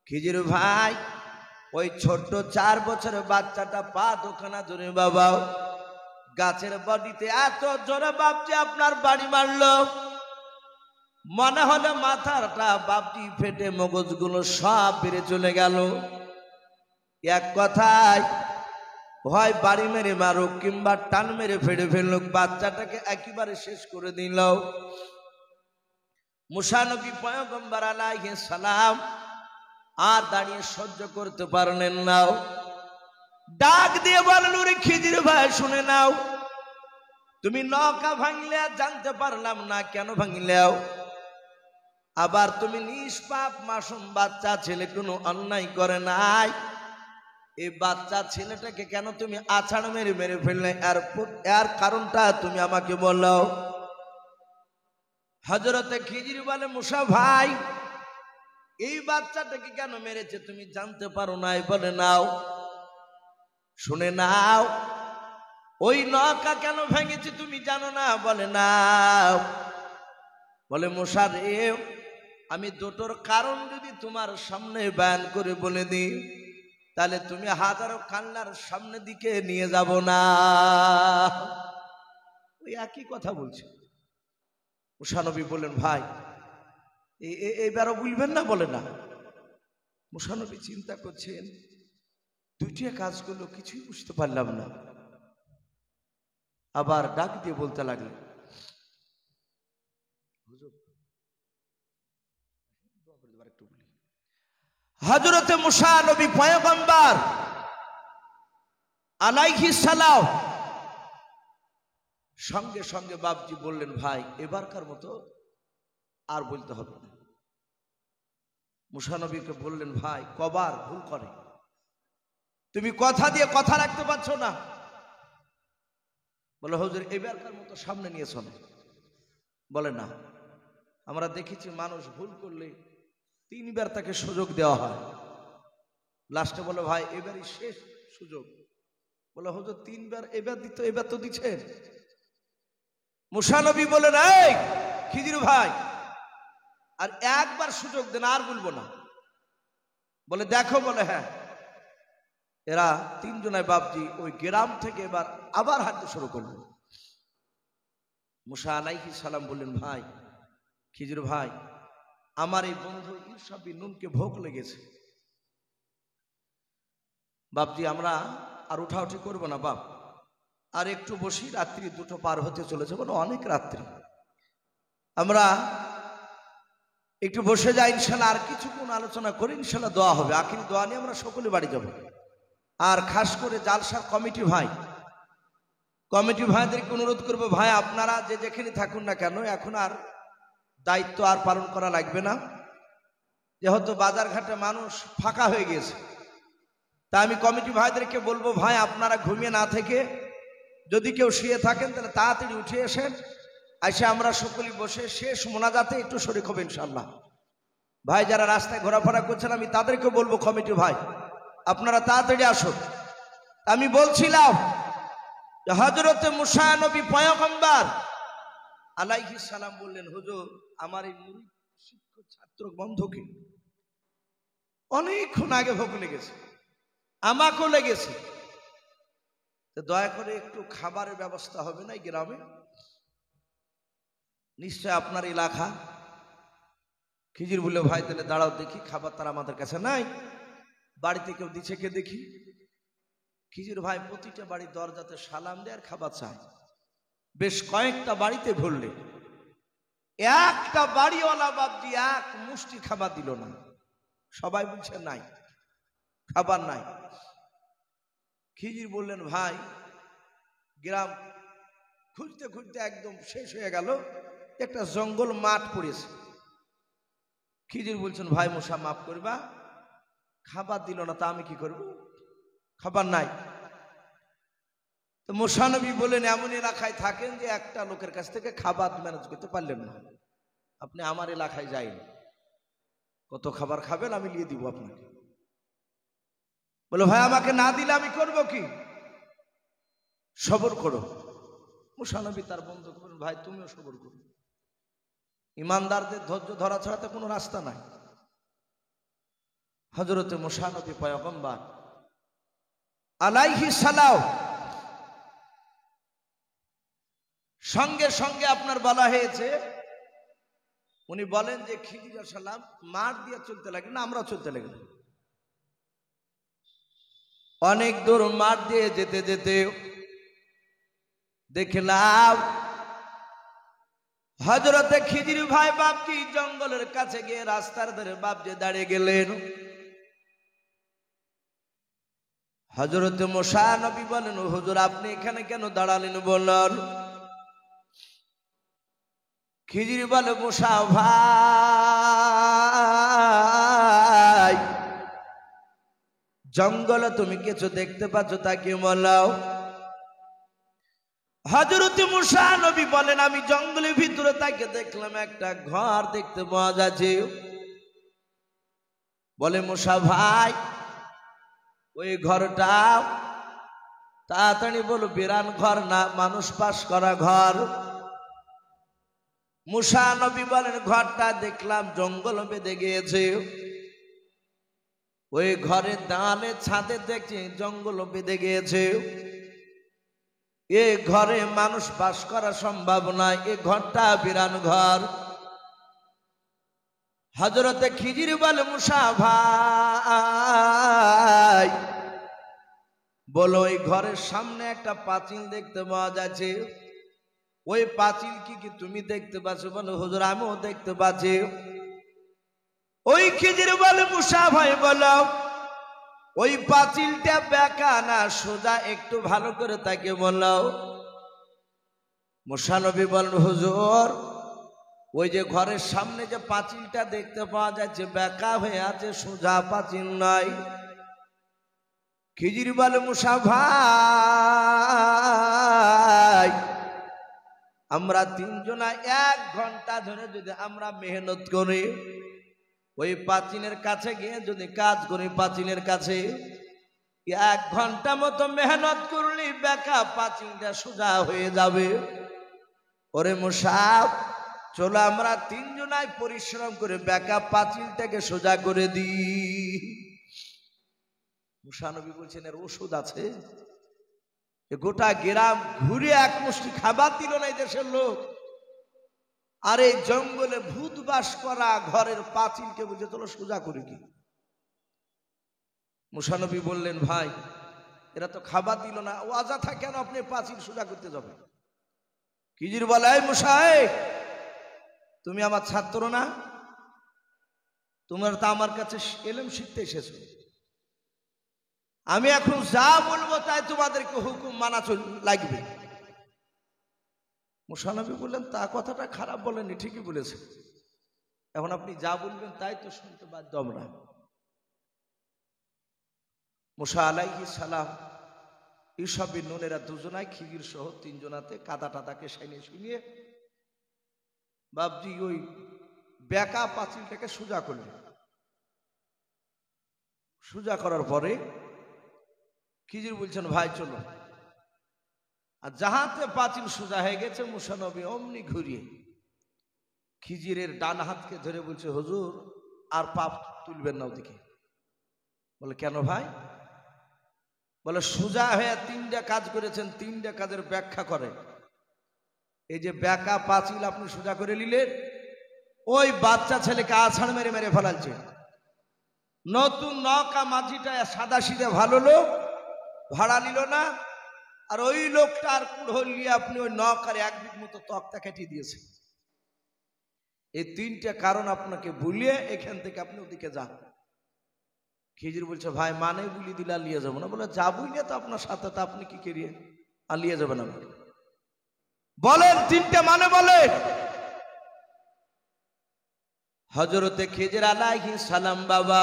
Speaker 1: খিজির ভাই ওই ছোট্ট 4 বছরের বাচ্চাটা পা দুখানা ধরে বাবা গাছের বডিতে এত জোরে বাপজি আপনার বাড়ি মারলো, মনে হলো মাথাটা বাপজি ফেটে মগজগুলো সব বেড়ে চলে গেল। এক কথায় হয় বাড়ি মেরে মারুক কিংবা টান মেরে ফেড়ে ফেলুক, বাচ্চাটাকে একেবারে শেষ করে দিল। মুসা নবী পয়গম্বর আলাইহিস সালাম আর দাঁড়িয়ে সহ্য করতে পারলেন না, ডাক দিয়ে বললেন, ওরে খিজির ভাই শুনে নাও, তুমি নৌকা ভাঙলে জানতে পারলাম না কেন ভাঙলেও, আবার তুমি নিষ্পাপ মাসুম বাচ্চা ছেলে কোনো অন্যায় করে নাই, এই বাচ্চা ছেলেটাকে কেন তুমি আছাড় মেরে মেরে ফেললে, এর কারণটা তুমি আমাকে বলো। হযরতে খিজির বলে, মুসা ভাই এই বাচ্চাটাকে কেন মেরেছে তুমি জানতে পারো নাই? বলে নাও শুনে নাও, ওই নৌকা কেন ভেঙেছে তুমি জানো না? বলে নাও। বলে মুসা রে, আমি দুটোর কারণ যদি তোমার সামনে বয়ান করে বলে দিই তাহলে তুমি হাজারো কান্নার সামনে দিকে নিয়ে যাব না। ওই একই কথা বলছে। মুসা নবী বললেন, ভাই এইবারও বলবেন না? বলে না। মুসা নবী চিন্তা করছেন, দুইটা কাজ করলো কিছুই বুঝতে পারলাম না। আবার ডাক দিয়ে বলতে লাগলেন, হযরতে মুসা নবী পয়গম্বর আলাইহিস সালাম সঙ্গে সঙ্গে বাপজি বললেন, ভাই এবারকার মতো আর বলতে হবে না। মুসা নবীকে বললেন, ভাই কবার ভুল করে, তুমি কথা দিয়ে কথা রাখতে পারছো না? বলে হুজুর এবারকার মতো সামনে নিয়ে চলো। বলে না, আমরা দেখেছি মানুষ ভুল করলে 3 বার তাকে সুযোগ দেওয়া হয়, লাস্টে বলে ভাই এবারই শেষ সুযোগ। বলে হুজুর 3 বার এবার দিত, এবার তো দিচ্ছেন। মুসা নবী বলেন, এই খিজির ভাই আর একবার সুযোগ দেন, আর বলবো না। বলে দেখো, বলে হ্যাঁ। এরা 3 জনায় বাপজি ওই গ্রাম থেকে এবার আবার হাঁটতে শুরু করলো। মুসা আলাইহিস সালাম বললেন, ভাই খিজির ভাই, আমার এই বন্ধু ইউসা বিন নুনকে ভোগ লেগেছে। বাপজি আমরা আর উঠাউঠি করবো না বাপ, আর একটু বসি, রাত্রি 2টো পার হতে চলেছে, বলো অনেক রাত্রি, আমরা একটু বসে যাই, ইনশাল্লাহ আর কিছুক্ষণ আলোচনা করি, ইনশাল্লাহ দোয়া হবে, আখিরি দোয়া নিয়ে আমরা সকলে বাড়ি যাব। আর খাস করে জালসার কমিটি ভাইদেরকে অনুরোধ করবো, ভাই আপনারা যে যেখানে থাকুন না কেন এখন আর দায়িত্ব আর পালন করা লাগবে না, যেহেতু বাজার ঘাটে মানুষ ফাঁকা হয়ে গেছে। তা আমি কমিটি ভাইদেরকে বলবো, ভাই আপনারা ঘুমিয়ে না থেকে যদি কেউ শুয়ে থাকেন তাহলে তাড়াতাড়ি উঠে এসেন, এসে আমরা সকলে বসে শেষ মোনাজাতে একটু শরীক হবে ইনশাল্লাহ। ভাই যারা রাস্তায় ঘোরাফেরা করছেন আমি তাদেরকে বলবো, কমিটি ভাই আপনারা তাড়াতাড়ি আসুন। আমি বলছিলাম হযরতে মুসা নবী পয়গম্বর আলাইহিস সালাম বললেন, হুজুর আমার এই মুরিদ শিক্ষক ছাত্র বন্ধুকে অনেকক্ষণ আগে ভোগ লেগেছে, আমাকেও লেগেছে, তো দয়া করে একটু খাবারের ব্যবস্থা হবে না এই গ্রামে? নিশ্চয় আপনার এলাকা। খিজির বলল, ভাই তাহলে দাঁড়াও দেখি, খাবার তার আমাদের কাছে নাই, বাড়িতে কেউ দিচ্ছে কে দেখি। খিজির ভাই প্রতিটা বাড়ির দরজাতে সালাম দেয় আর খাবার চায়। বেশ কয়েকটা বাড়িতে ঘুরলে, একটা বাড়িওয়ালা বাপজি এক মুষ্টি খাবার দিল না। সবাই বলছে নাই, খাবার নাই। খিজির বললেন, ভাই গ্রাম খুঁজতে খুঁজতে একদম শেষ হয়ে গেল, একটা জঙ্গল মাঠ পড়েছে। খিজির বলছেন, ভাই মুসা মাফ করবা, খাবার দিল না, তা আমি কি করব, খাবার নাই। তো মুসা নবী বলেন, এমন এলাকায় থাকেন যে একটা লোকের কাছ থেকে খাবার ম্যানেজ করতে পারলেন না, আপনি আমার এলাকায় যাইন, কত খাবার খাবেন আমি নিয়ে দিব আপনাকে। বলে ভাই আমাকে না দিলে আমি করব কি? সবর করো। মুসা নবী তার বন্ধুকে বলেন, ভাই তুমিও সবর করো, ইমানদারদের ধৈর্য ধরা ছাড়া তো কোনো রাস্তা নাই। হযরতে মুসা নবী পয়গম্বর আলাইহিস সালাম সঙ্গে সঙ্গে আপনার বলা হয়েছে, উনি বলেন যে খিজির আলাইহিস সালাম মাঠ দিয়ে চলতে লাগলেন, আমরা চলতে লাগলাম। অনেক দূর মাঠ দিয়ে যেতে যেতে দেখলাম হযরতে খিজির ভাই বাপজি জঙ্গলের কাছে গিয়ে রাস্তার ধারে বাপজি দাঁড়িয়ে গেলেন। হযরতে মুসা নবী বলেন, হুজুর আপনি এখানে কেন দাঁড়ালেন বলেন? খিজির বলে, মুসা ভাই জঙ্গলে তুমি কিছু দেখতে পাচ্ছ তাকে বলাও। হযরত মুসা নবী বলেন, আমি জঙ্গলের ভিতরে তাকে দেখলাম একটা ঘর দেখতে পাওয়া যাচ্ছে। বলে, মুসা ভাই ওই ঘরটা তাড়াতাড়ি বলো বিরান ঘর না মানুষ বাস করা ঘর? মুসা নবী বলেন, ঘরটা দেখলাম জঙ্গল বেঁধে গিয়েছে, ওই ঘরের দেওয়ালে ছাদে দেখছি জঙ্গল বেঁধে গিয়েছে, এ ঘরে মানুষ বাস করা সম্ভব নয়, এ ঘরটা বিরান ঘর। হযরতে খিজির বলে, মুসা ভাই বলো ওই ঘরের সামনে একটা পাঁচিল দেখতে পাওয়া যাচ্ছে, ওই পাঁচিল কি কি তুমি দেখতে পাচ্ছ? বলো, হুজুর আমিও দেখতে পাচ্ছি। ওই খিজির বলে, মুসা ভাই বলো ওই পাঁচিলটা বেঁকা না সোজা, একটু ভালো করে তাকে বলো। মুসা নবী বলেন, হুজুর ওই যে ঘরের সামনে যে পাঁচিলটা দেখতে পাওয়া যাচ্ছে বেঁকা হয়ে আছে, সোজা পাঁচিল নয়। খিজির বলে, মুসা ভাই আমরা তিনজনা 1 ঘন্টা ধরে যদি আমরা মেহনত করি, ওই পাঁচিলের কাছে গিয়ে যদি কাজ করি, পাঁচিলের কাছে 1 ঘন্টা মতো মেহনত করলে বেঁকা পাঁচিলটা সোজা হয়ে যাবে। ওরে মুসা চলো আমরা তিনজনাই পরিশ্রম করে বেঁকা পাঁচিলটাকে সোজা করে দিই। মুসা নবী বলছেন, এর ওষুধ আছে? গোটা গ্রাম ঘুরে এক মুষ্টি খাবার দিল না এই দেশের লোক, আর এই জঙ্গলে ভূত বাস করা ঘরের পাঁচিলকে বুঝে চলো সোজা করে কি? মুসা নবী বললেন, ভাই এরা তো খাবার দিল না, ও অযথা কেন আপনি পাঁচিল সোজা করতে যাবে? খিজির বলে, এই মুসা তুমি আমার ছাত্র না? তোমরা তো আমার কাছে ইলম শিখতে এসেছো, আমি এখন যা বলবো তাই তোমাদেরকে হুকুম মানা লাগবে। মুসা নবী বললেন, তা কথাটা খারাপ বলেনি, ঠিকই বলেছে, এখন আপনি যা বলবেন তাই তো শুনতে বাধ্য আমরা। মুসা আলাইহিস সালাম ইউসা বিন নুন এরা দুজনায় খিজির সহ তিনজনাতে কাদা টাদাকে সাইনে শুনিয়ে বাপজি ওই বেঁকা পাঁচিলটাকে সোজা করলেন। সোজা করার পরে খিজির বলছেন, ভাই চলো। আর যাহাতে পাঁচিল সোজা হয়ে গেছে, মুসা নবী অমনি ঘুরিয়ে খিজিরের ডান হাতকে ধরে বলছে, হুজুর আর পাপ তুলবেন না ওদিকে। বলে, কেন ভাই? বলে, সোজা হয়ে 3টা কাজ করেছেন, 3টা কাজের ব্যাখ্যা করে। এই যে বেঁকা পাঁচিল আপনি সোজা করে নিলেন, ওই বাচ্চা ছেলেকে আছাড় মেরে মেরে ফেলাচ্ছে। নতুন নৌকা মাঝিটা সাদা সিধে ভালো লোক, ভাড়া নিল না, আর ওই লোকটার কুড়োল নিয়ে আপনি ওই নৌকার 1 বিঘ মতো তক্তা কেটে দিয়েছেন। এই 3টা কারণ আপনাকে ভুলিয়ে এখান থেকে আপনি ওদিকে যান। খিজির বলছে, ভাই মানে বুলি দিলে আলিয়ে যাবো না। বলে, যা বুঝলে তো আপনার সাথে, তো আপনি কি করিয়ে আলিয়ে যাবেন আমাকে? বলেন 3টে মানে বলে। হযরতে খিজির আলাইহিস সালাম বাবা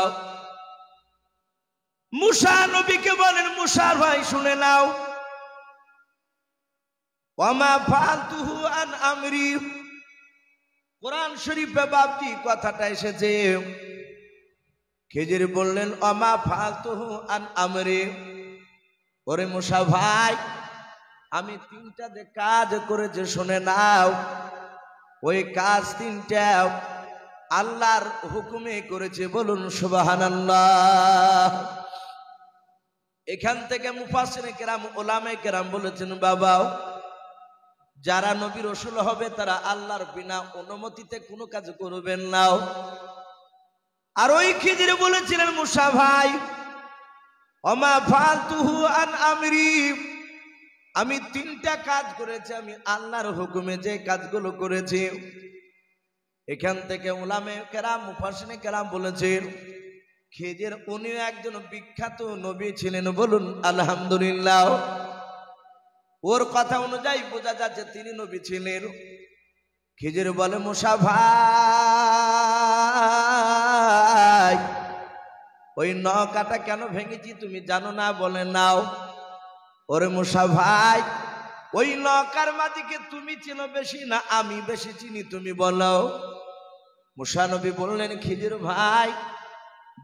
Speaker 1: মুসা নবীকে বলেন, মুসা ভাই শুনে নাও, ওয়ামা ফালতুহু আন আমরি। কোরআন শরীফে বাপজি কথাটা এসেছে। খিজির বললেন, ওয়ামা ফালতুহু আন আমরি। ওরে মুসা ভাই আমি 3টা যে কাজ করেছে শুনে নাও, ওই কাজ 3টা আল্লাহর হুকুমে করেছে, বলুন সুবহানাল্লাহ। এখান থেকে মুফাসসিরে কেরাম, উলামায়ে কেরাম বলেছেন, বাবা যারা নবী রাসূল হবে তারা আল্লাহর বিনা অনুমতিতে কোনো কাজ করবেন না। আর ওই খিজির বলেছিলেন মুসা ভাই, ওমা ফালতুহু আন আমরি, আমি তিনটা কাজ করেছি আমি আল্লাহর হুকুমে যে কাজগুলো করেছি। এখান থেকে উলামে কেরাম মুফাসসিরিনে কেরাম বলেছেন খিজির উনিও একজন বিখ্যাত নবী ছিলেন। বলুন আলহামদুলিল্লাহ। ওর কথা অনুযায়ী বোঝা যাচ্ছে তিনি নবী ছিলেন। খিজির বলে মুসা ভাই, ওই নৌকাটা কেন ভেঙেছি তুমি জানো না? বলে নাও। ওরে মুসা ভাই, ওই নৌকার মাঝিকে তুমি চিনো বেশি না আমি বেশি চিনি, তুমি বলো। মুসা নবী বললেন খিজির ভাই,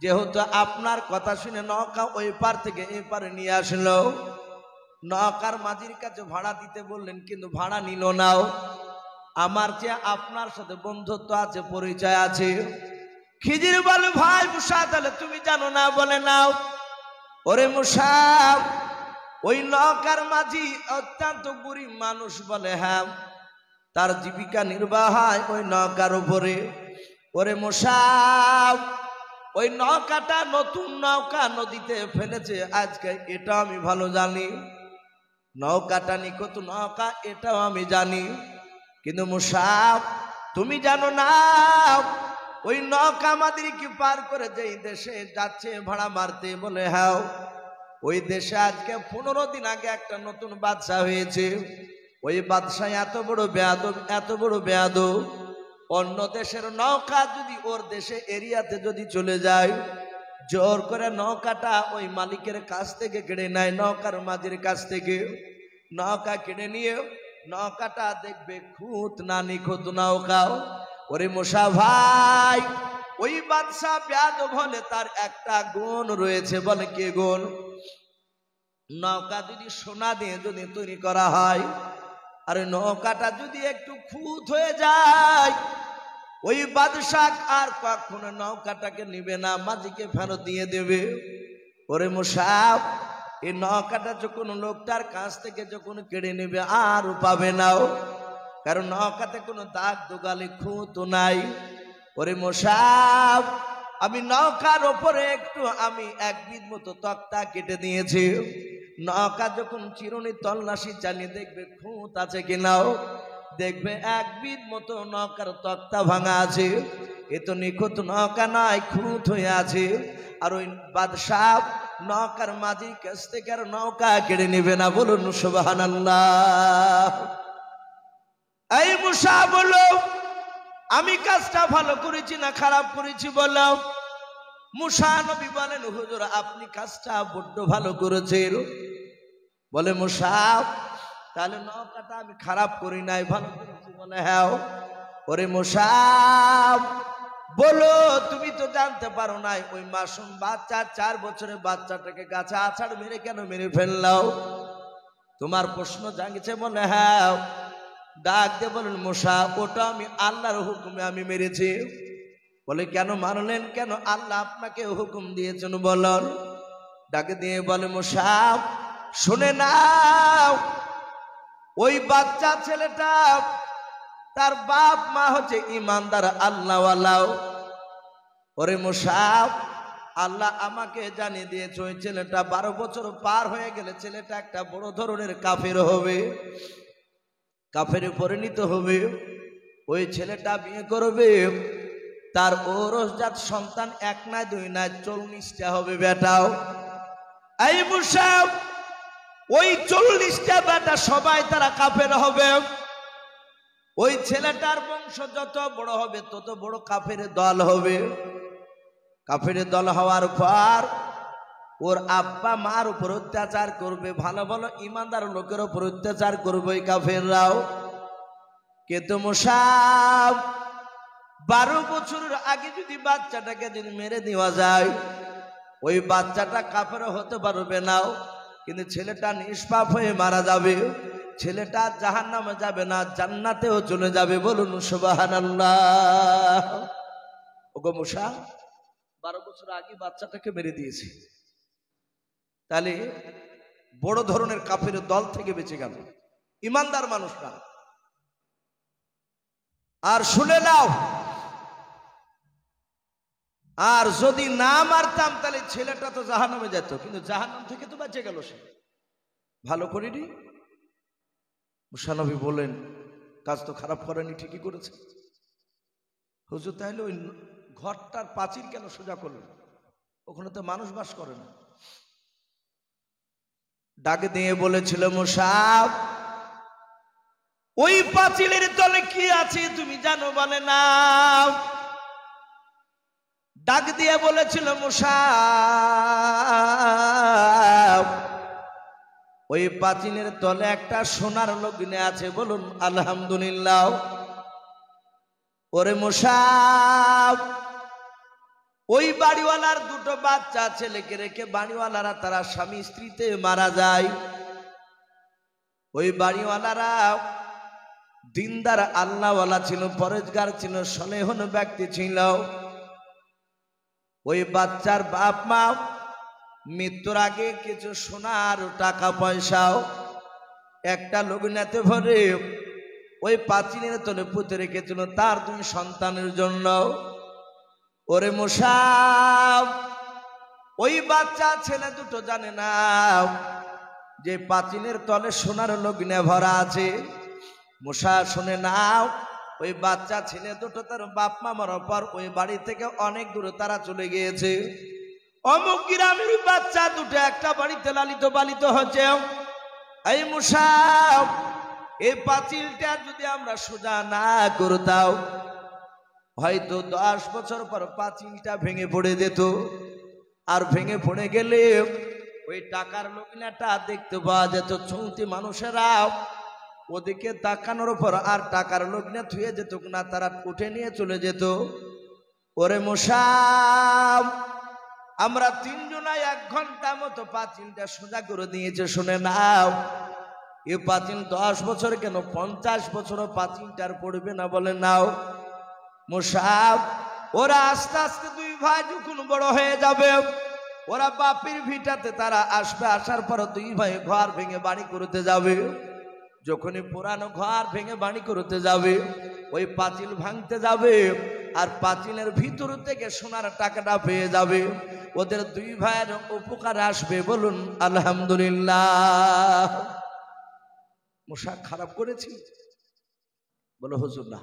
Speaker 1: যেহেতু আপনার কথা শুনে নৌকা ওই পার থেকে এই পারে নিয়ে আসলো, নৌকার মাঝির কাছে ভাড়া দিতে বললেন, কিন্তু ভাড়া নিল নাও। আমার চেয়ে আপনার সাথে বন্ধুত্ব আছে, পরিচয় আছে। খিজির বলে ভাই মুসা, তাহলে তুমি জানো না? বলে নাও। ওরে মুসা, ওই নৌকার মাঝি অত্যন্ত গরিব মানুষ। বলে হ্যাঁ, তার জীবিকা নির্বাহ হয় ওই নৌকার উপরে। ওরে মুসা, ওই নৌকাটা নতুন নৌকা নদীতে ফেলেছে আজকে, এটা আমি ভালো জানি। নৌকাটা নিখুঁত নৌকা এটাও আমি জানি, কিন্তু মুসা তুমি জানো না ওই নৌকা আমাদেরকে পার করে যেই দেশে যাচ্ছে ভাড়া মারতে। বলে হ্যাঁ, ওই দেশে আজকে 15 দিন আগে একটা নতুন বাদশা হয়েছে। ওই বাদশা এত বড় বেয়াদব, এত বড় বেয়াদব, অন্য দেশের নৌকা যদি ওর দেশে এরিয়াতে যদি চলে যায়, জোর করে নৌকাটা ওই মালিকের কাছ থেকে কেড়ে নেয়, নৌকার মাঝির কাছ থেকে। নৌকা কেড়ে নিয়ে নৌকাটা দেখবে খুঁত না নিখুঁত নৌকা। ওরে মুসা ভাই, ওই বাদশা বেয়াদব হলে তার একটা গুণ রয়েছে। বলে কি গুণ? নৌকা যদি সোনা দিয়ে যদি তৈরি করা হয়, আর নৌকাটা যদি একটু খুঁত হয়ে যায়, ওই বাদশা আর কখনো নৌকাটাকে নিবে না, মাঝিকে ফেরত দিয়ে দেবে। ওরে মুসা, এই নৌকাটা যখন লোকটার কাছ থেকে যখন কেড়ে নেবে আর পাবে না, কারণ নৌকাতে কোনো দাগ দুগালি খুঁত নাই। ওরে মুসা, আমি নৌকার ওপরে একটু আমি 1 বিট মতো তক্তা কেটে দিয়েছি। নৌকা যখন চিরুনি তল্লাশি চালিয়ে দেখবে খুঁত আছে কিনাও, দেখবে 1 বিট মতো নৌকার তক্তা ভাঙা আছে। এ তো নিখুঁত নৌকা নয়, খুঁত হয়ে আছে। আর ওই বাদশা নৌকার মাঝির কাছ থেকে আর নৌকা কেড়ে নেবে না। বলুন সুবহানাল্লাহ। এই মুসা বলো, আমি কাজটা ভালো করেছি না খারাপ করেছি? বলো। মুসা নবী বলেন হুজুর, আপনি কাজটা বড্ড ভালো করেছেন। বলে মুসা, তাহলে নৌকাটা আমি খারাপ করি নাই, ভালো করেছি? বলে হ্যাঁ। ওরে মুসা বলো, তুমি তো জানতে পারো নাই ওই মাসুম বাচ্চা 4 বছরের বাচ্চাটাকে গাছে আছাড় মেরে কেন মেরে ফেললাও? তোমার প্রশ্ন জাগিছে? বলে হ্যাঁ। ডাক দিয়ে বলেন মুসা, ওটা আমি আল্লাহর হুকুমে আমি মেরেছি। বলে কেন মারলেন? কেন আল্লাহ আপনাকে হুকুম দিয়েছেন বলুন। ডাকে দিয়ে বলে মুসা, শুনে নাও, ওই বাচ্চা ছেলেটা তার বাপ মা হচ্ছে ইমানদার আল্লাহওয়ালা। ওরে মুসা, আল্লাহ আমাকে জানিয়ে দিয়েছে ওই ছেলেটা 12 বছর পার হয়ে গেলে ছেলেটা একটা বড় ধরনের কাফের হবে, কাফেরে পরিণত হবে। ওই ছেলেটা বিয়ে করবে, তার ওরসজাত সন্তান 1 না 2 না 40টা হবে বেটাও। এই মুসা, ওই 40টা বেটা সবাই তারা কাফের হবে। ওই ছেলেটার বংশ যত বড় হবে তত বড় কাফের দল হবে। কাফের দল হওয়ার পর ওর আব্বা মার উপর অত্যাচার করবে, ভালো ভালো ইমানদার লোকের উপর অত্যাচার করবে ওই কাফেররাও। কিন্তু মুসা 12 বছরের আগে যদি বাচ্চাটাকে যদি মেরে দেওয়া যায়, ওই বাচ্চাটা কাফের হতে পারবে না, কিন্তু ছেলেটা নিষ্পাপ হয়ে মারা যাবে। ছেলেটা জাহান্নামে যাবে না, জান্নাতেও চলে যাবে। বলুন সুবহানাল্লাহ। ওগো মুসা, 12 বছর আগে বাচ্চাটাকে মেরে দিয়েছে, তাহলে বড় ধরনের কাফের দল থেকে বেঁচে গেল ইমানদার মানুষরা। আর শুনে নাও, আর যদি না মারতাম তাহলে ছেলেটা তো জাহান্নামে যেত, কিন্তু জাহান্নাম থেকে তো বেঁচে গেল সে, ভালো করিনি। মুসা নবী বলেন, কাজ তো খারাপ করেনি, ঠিকই করেছে। হুজুর তাহলে ওই ঘরটার প্রাচীর কেন সোজা করলেন? ওখানে তো মানুষ বাস করে না। ডাক দিয়ে বলেছিল, মুসা ওই পাঁচিলের তলে কি আছে তুমি জানো? বলে না। ডাক দিয়ে বলেছিল, মুসা ওই পাঁচিলের তলে একটা সোনার লগ্নে আছে, বলুন আলহামদুলিল্লাহ। ওরে মুসা, ওই বাড়িওয়ালার দুটো বাচ্চা ছেলেকে রেখে বাড়িওয়ালারা তারা স্বামী স্ত্রীতে মারা যায়। ওই বাড়িওয়ালারা দিনদার আল্লাহওয়ালা ছিল, পরেজগার ছিল, সলেহন ব্যক্তি ছিল। ওই বাচ্চার বাপ মা মৃত্যুর আগে কিছু সোনার টাকা পয়সাও একটা লগ্নেতে ভরে ওই পাঁচিলের তলে পুঁতে রেখেছিল তার দুই সন্তানের জন্য। ওরে মুসা, ওই বাচ্চা ছেলে দুটো জানে না যে পাঁচিলের তলে সোনার লগ্নে ভরা আছে। মুসা শুনে নাও, ওই বাচ্চা ছেলে দুটো তার বাপ মা মরার পর ওই বাড়ি থেকে অনেক দূরে তারা চলে গিয়েছে। অমুক গ্রামের বাচ্চা দুটো একটা বাড়িতে লালিত পালিত হচ্ছে। এই মুসা, এই পাঁচিলটা যদি আমরা সোজা না করতাম, হয়তো 10 বছর পর পাঁচিলটা ভেঙে পড়ে যেত। আর ভেঙে পড়ে গেলে ওই টাকার লগ্নটা দেখতে পাওয়া যেত। চলতি মানুষেরা ওদিকে তাকানোর পর আর টাকার লগ্নে থুয়ে যেত না, তারা উঠে নিয়ে চলে যেত। ওরে মুসা, আমরা তিনজনায় 1 ঘন্টা মতো পাঁচিলটা সোজা করে দিয়েছে। শুনে নাও, এ পাঁচিল 10 বছর কেন 50 বছরও পাঁচিলটার পড়বে না। বলে নাও মুসা, ওরা আস্তে আস্তে দুই ভাই যখন বড় হয়ে যাবে, ওরা বাপের ভিটাতে তারা আসবে। আসার পর দুই ভাই ঘর ভেঙে বাড়ি করতে যাবে। যখনই পুরানো ঘর ভেঙে বাড়ি করতে যাবে, ওই পাঁচিল ভাঙতে যাবে আর পাঁচিলের ভিতর থেকে সোনার টাকাটা পেয়ে যাবে। ওদের দুই ভাইয়ের উপকার আসবে, বলুন আলহামদুলিল্লাহ। মুসা খারাপ করেছি? বলো হুজুর না,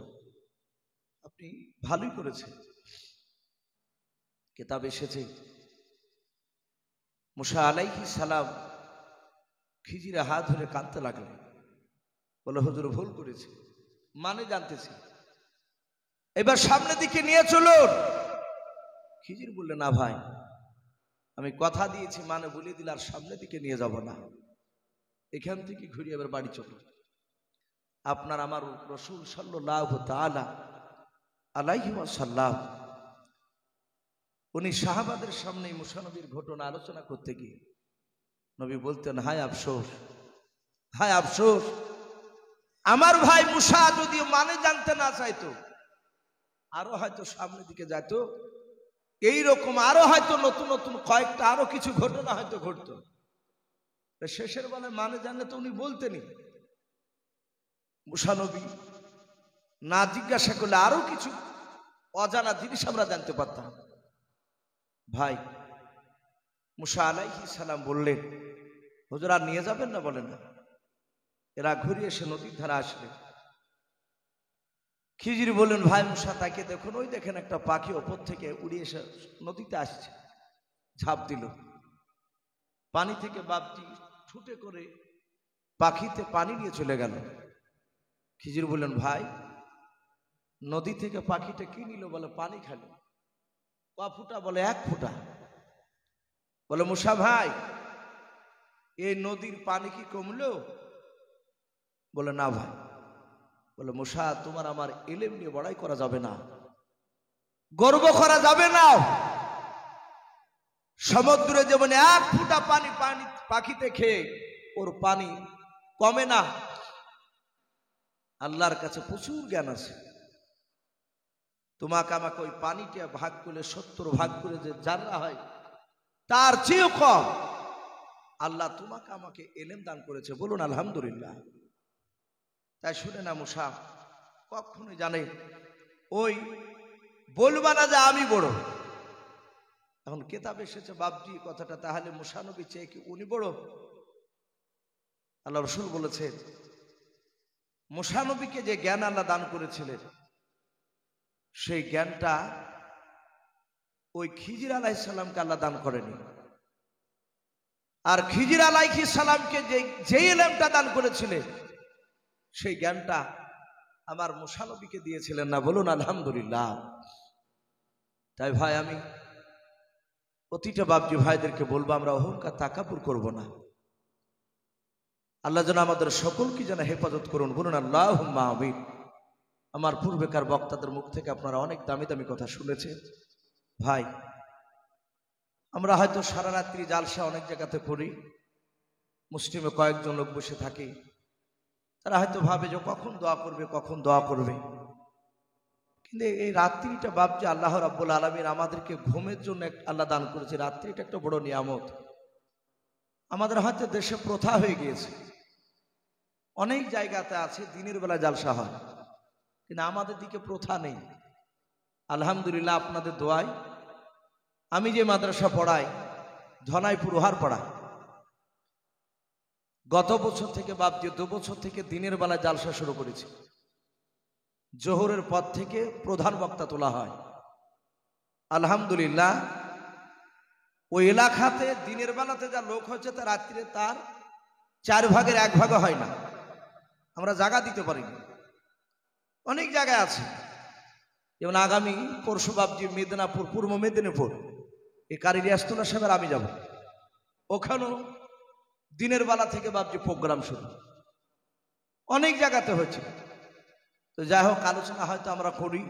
Speaker 1: আপনি ভালোই করেছেন। কিতাব এসেছে মুসা আলাইহিস সালাম খিজিরে হাত ধরে কাঁদতে লাগলেন। বলে হুজুর ভুল করেছি, মানে জানতেছি, এবার সামনের দিকে নিয়ে চলুন। খিজির বললে, না ভাই, আমি কথা দিয়েছি, মানে বলে দিলে আর সামনের দিকে নিয়ে যাব না, এখান থেকে ঘুরিয়ে এবার বাড়ি চলুন। আপনার আমার রাসূল সাল্লাল্লাহু তাআলা আলাইহি ওয়াসাল্লাম উনি সাহাবাদের সামনে মুসা নবীর ঘটনা আলোচনা করতে গিয়ে নবী বলতেন, হায় আফসোস, হায় আফসোস, আমার ভাই মুসা যদি মানে জানতে না চাইতো, আরো হয়তো সামনের দিকে যেত, এইরকম আরো হয়তো নতুন নতুন কয়েকটা আরো কিছু ঘটনা হয়তো ঘটতো। শেষের বেলায় মানে জানলে তো উনি বলতেনই। মুসা নবী না জিজ্ঞাসা করলে আরো কিছু অজানা জিনিস আমরা জানতে পারতাম। ভাই মুসা আলাইহিস সালাম বললেন, হুজুর আর নিয়ে যাবেন না? বলেন না। এরা ঘুরে এসে নদীর ধারে আসলেন। খিজির বললেন, ভাই মুসা তাকে দেখুন, ওই দেখেন একটা পাখি ওপর থেকে উড়ে এসে নদীতে আসছে। ঝাঁপ দিল, পানি থেকে বাপটি ছুটে করে পাখিতে পানি নিয়ে চলে গেল। খিজির বললেন, ভাই নদী থেকে পাখিটা কি নিল? বলে পানি খালো। ক ফুটা? বলে 1 ফুটা। বলে মুসা ভাই, এই নদীর পানি কি কমলো? বলে না ভাই। বলে মুসা, তোমার আমার ইলম নিয়ে বড়াই করা যাবে না, গর্ব করা যাবে না। সমুদ্রে যেমন 1 ফুটা পানি পানি পাখিতে খেয়ে ওর পানি কমে না, আল্লাহর কাছে প্রচুর জ্ঞান আছে। তোমাকে আমাকে ওই পানিটা ভাগ করলে 70 ভাগ করে যে জাররা হয়, তার চেয়েও কম আল্লাহ তোমাকে আমাকে ইলম দান করেছে, বলুন আলহামদুলিল্লাহ। তাই শুনে না মুসা, কখনোই জানে ওই বলবা না যে আমি বড়। এখন কেতাব এসেছে বাপজি কথাটা, তাহলে মুসা নবী চেয়ে কি উনি বড়? আল্লাহ রাসূল বলেছেন মুসা নবীকে যে জ্ঞান আল্লাহ দান করেছিলেন সেই জ্ঞানটা ওই খিজির আলাইহিস সালামকে আল্লাহ দান করেনি। আর খিজির আলাইহিস সালামকে যে ইলমটা দান করেছিলেন সেই জ্ঞানটা আমার মুসা নবীকে দিয়েছিলেন না। বলুন আলহামদুলিল্লাহ। তাই ভাই আমি প্রতিটা বাপজি ভাইদেরকে বলবো আমরা অহংকার তাকাব্বুর করব না। আল্লাহ যেন আমাদের সকলকে যেন হেফাজত করুন। বলুন আল্লাহুম্মা আমিন। আমার পূর্বেকার বক্তাদের মুখ থেকে আপনারা অনেক দামি দামি কথা শুনেছেন। ভাই আমরা হয়তো সারা রাত্রি জালসা অনেক জায়গাতে করি, মুসলিমে কয়েকজন লোক বসে থাকি, তারা হয়তো ভাবে যে কখন দোয়া করবে কখন দোয়া করবে। কিন্তু এই রাত্রিটা বাপজি আল্লাহ রাব্বুল আলামিন আমাদেরকে ঘুমের জন্য আল্লাহ দান করেছে। রাত্রিটা একটা বড় নিয়ামত। আমাদের হয়তো দেশে প্রথা হয়ে গিয়েছে, অনেক জায়গাতে আছে দিনের বেলা জালসা হয়, কিন্তু আমাদের দিকে প্রথা নেই। আলহামদুলিল্লাহ আপনাদের দোয়ায় আমি যে মাদ্রাসা পড়াই ধনাইপুর উহারপাড়া, গত বছর থেকে বাপজি 2 বছর থেকে দিনের বেলা জালসা শুরু করেছি। জোহরের পর থেকে প্রধান বক্তা তোলা হয়। আলহামদুলিল্লাহ ওই এলাকাতে দিনের বেলাতে যা লোক হচ্ছে তা রাত্রিরে তার 4 ভাগের 1 ভাগও হয় না। আমরা জায়গা দিতে পারিনি। অনেক জায়গায় আছে, যেমন আগামী পরশু বাপজি মেদিনীপুর, পূর্ব মেদিনীপুর, এই কারি রিয়াজতুল্লাহ সাহেবের আমি যাব, ওখানেও দিনের বেলা থেকে বাপজি প্রোগ্রাম শুরু। অনেক জায়গাতে হয়েছে। তো যাই হোক, আলোচনা হয়তো আমরা করি।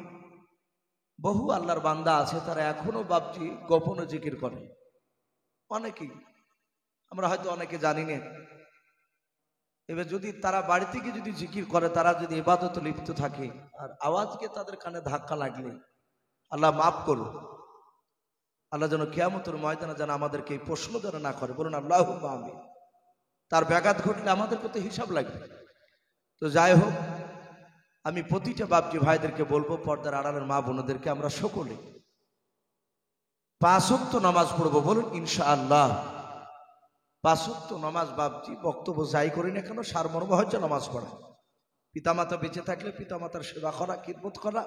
Speaker 1: বহু আল্লাহর বান্দা আছে তারা এখনো বাপজি গোপনে জিকির করে। অনেকেই আমরা হয়তো অনেকে জানি না। এবার যদি তারা বাড়ি থেকে যদি জিকির করে, তারা যদি ইবাদতে লিপ্ত থাকে, আর আওয়াজকে তাদের কানে ধাক্কা লাগলে আল্লাহ মাফ করুন। আল্লাহ যেন কিয়ামতের ময়দানে যেন আমাদেরকে এই প্রশ্ন যেন না করে। বলুন আল্লাহুম্মা আমিন। তার ব্যাঘাত ঘটলে আমাদের কত হিসাব লাগবে। তো যাই হোক, আমি প্রতিটা বাপজি ভাইদেরকে বলবো, পর্দার আড়ালের মা বোনদেরকে, আমরা সকলে 5 ওয়াক্ত নামাজ পড়বো। বলুন ইনশাআল্লাহ। 5 ওয়াক্ত নামাজ বাপজি বক্তব্য যাই করি না কেন সারমর্ম হচ্ছে নামাজ পড়া। পিতামাতা বেঁচে থাকলে পিতামাতার সেবা করা, খিদমত করা,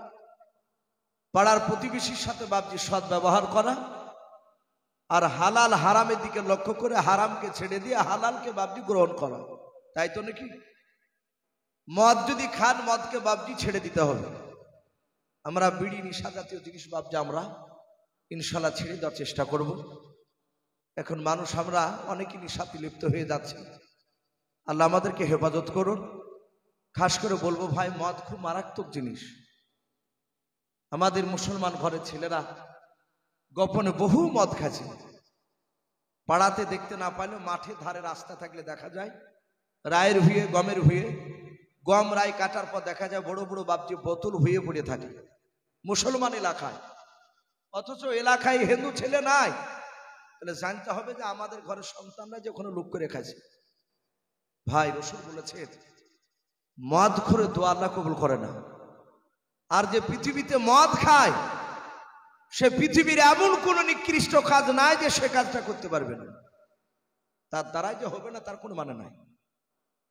Speaker 1: পাড়ার প্রতিবেশীর সাথে বাপজি সৎ ব্যবহার করা, আর হালাল হারামের দিকে লক্ষ্য করে হারামকে ছেড়ে দিয়ে হালালকে বাপজি গ্রহণ করা। তাই তো নাকি? মদ যদি খান, মদকে বাপজি ছেড়ে দিতে হবে। আমরা বিড়ি নিশা জাতীয় জিনিস বাপজি আমরা ইনশাল্লাহ ছেড়ে দেওয়ার চেষ্টা করব। এখন মানুষ আমরা অনেকই নিশাতে লিপ্ত হয়ে যাচ্ছে। আল্লাহ আমাদেরকে হেফাজত করুন। খাস করে বলবো ভাই, মদ খুব মারাত্মক জিনিস। আমাদের মুসলমান ঘরের ছেলেরা গোপনে বহু মদ খাচ্ছে। পাড়াতে দেখতে না পাইলেও মাঠে ধারে রাস্তা থাকলে দেখা যায় রায়ের ভুঁয়ে, গমের ভুঁয়ে, গম রায় কাটার পর দেখা যায় বড় বড় বাপজি বোতল হয়ে পড়ে থাকে মুসলমান এলাকায়। অথচ এলাকায় হিন্দু ছেলে নাই। তাহলে জানতে হবে যে আমাদের ঘরের সন্তানরা যে ওখানে লুক করে খাচ্ছে। ভাই রাসূল বলেছেন মদ করে দোয়া আল্লাহ কবুল করে না। আর যে পৃথিবীতে মদ খায় সে পৃথিবীর এমন কোন নিকৃষ্ট কাজ নাই যে সে কাজটা করতে পারবে না। তার দ্বারাই যে হবে না তার কোনো মানে নাই।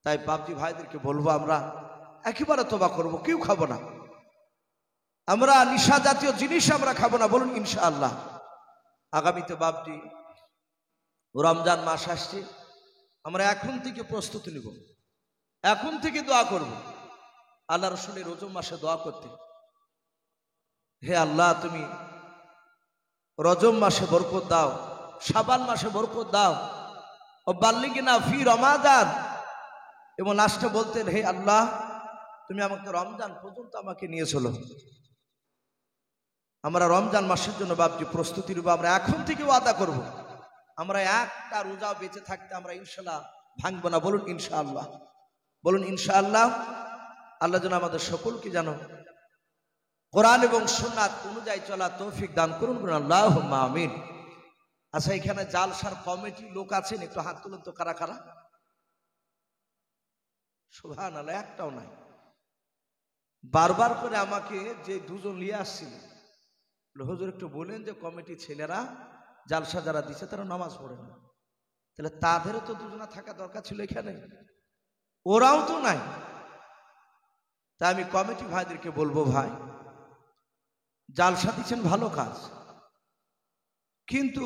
Speaker 1: তাই বাপজি ভাইদেরকে বলবো আমরা একেবারে তওবা করব, কেউ খাবো না। আমরা নিশা জাতীয় জিনিস আমরা খাবো না। বলুন ইনশাআল্লাহ। আগামীতে বাপজি রমজান মাস আসছে, আমরা এখন থেকে প্রস্তুতি নিব, এখন থেকে দোয়া করব। আল্লাহ রাসূলের রজব মাসে দোয়া করতে, হে আল্লাহ তুমি রজব মাসে বরকত দাও, শাবান মাসে বরকত দাও, ও বাল্লিগনা ফি রমাদান। এবং লাস্টে বলতেন, হে আল্লাহ তুমি আমাকে রমজান পর্যন্ত আমাকে নিয়ে চলো। আমরা রমজান মাসের জন্য বাপজি প্রস্তুতি নেব। আমরা এখন থেকে ওয়াদা করব, আমরা একটা রোজা বেঁচে থাকতে আমরা ইনশাআল্লাহ ভাঙবো না। বলুন ইনশাআল্লাহ। বলুন ইনশাআল্লাহ। আল্লাহ যেন আমাদের সকলকে যেন কোরআন এবং সুন্নাত অনুযায়ী চলা তৌফিক দান করুন। বলুন আল্লাহুম্মা আমিন। আচ্ছা, এখানে জালসার কমিটি লোক আছেন, একটু হাত তুলুন তো কারা কারা। সুবহানাল্লাহ, একটাও নাই। বারবার করে আমাকে যে দুজন নিয়ে আসছিলেন, হুজুর একটু বলেন যে কমিটি ছেলেরা জালসা যারা দিছে তারা নামাজ পড়ে না, তাহলে তাদেরও তো দুজনা থাকা দরকার ছিল এখানে, ওরাও তো নাই। তাই আমি কমিটি ভাইদেরকে বলবো, ভাই জালসা দিচ্ছেন ভালো কাজ, কিন্তু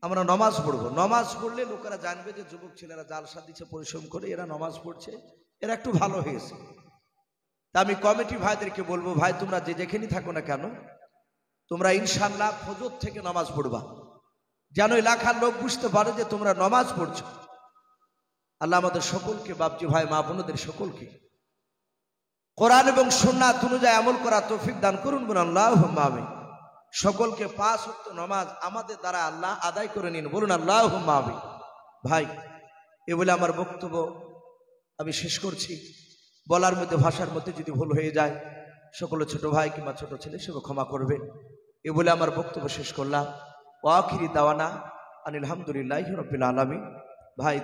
Speaker 1: আমরা নমাজ পড়বো। নমাজ পড়লে লোকেরা জানবে যে যুবক ছেলেরা জালসা দিচ্ছে, পরিশ্রম করে এরা নমাজ পড়ছে, এরা একটু ভালো হয়েছে। তা আমি কমিটি ভাইদেরকে বলবো, ভাই তোমরা যে যেখানেই থাকো না কেন, তোমরা ইনশাআল্লাহ ফজর থেকে নামাজ পড়বা, যেন এলাকার লোক বুঝতে পারে যে তোমরা নামাজ পড়ছো। আল্লাহ আমাদের সকলকে, বাপজি ভাই মা বোনদের সকলকে কোরআন এবং সুন্নাত অনুযায়ী আমল করা তৌফিক দান করুন, বলুন আল্লাহুম্মা আমিন। সকলকে 5 ওয়াক্ত নামাজ আমাদের দ্বারা আল্লাহ আদায় করে নিন, বলুন আল্লাহুম্মা আমিন। ভাই এ বলে আমার বক্তব্য আমি শেষ করছি। বলার মধ্যে, ভাষার মধ্যে যদি ভুল হয়ে যায়, সকলে ছোট ভাই কিংবা ছোট ছেলে সে ক্ষমা করবে। এ বলে আমার বক্তব্য শেষ করলাম। ওয়া আখিরি দাওয়ানা আনিল হামদুলিল্লাহি রাব্বিল আলামিন। ভাই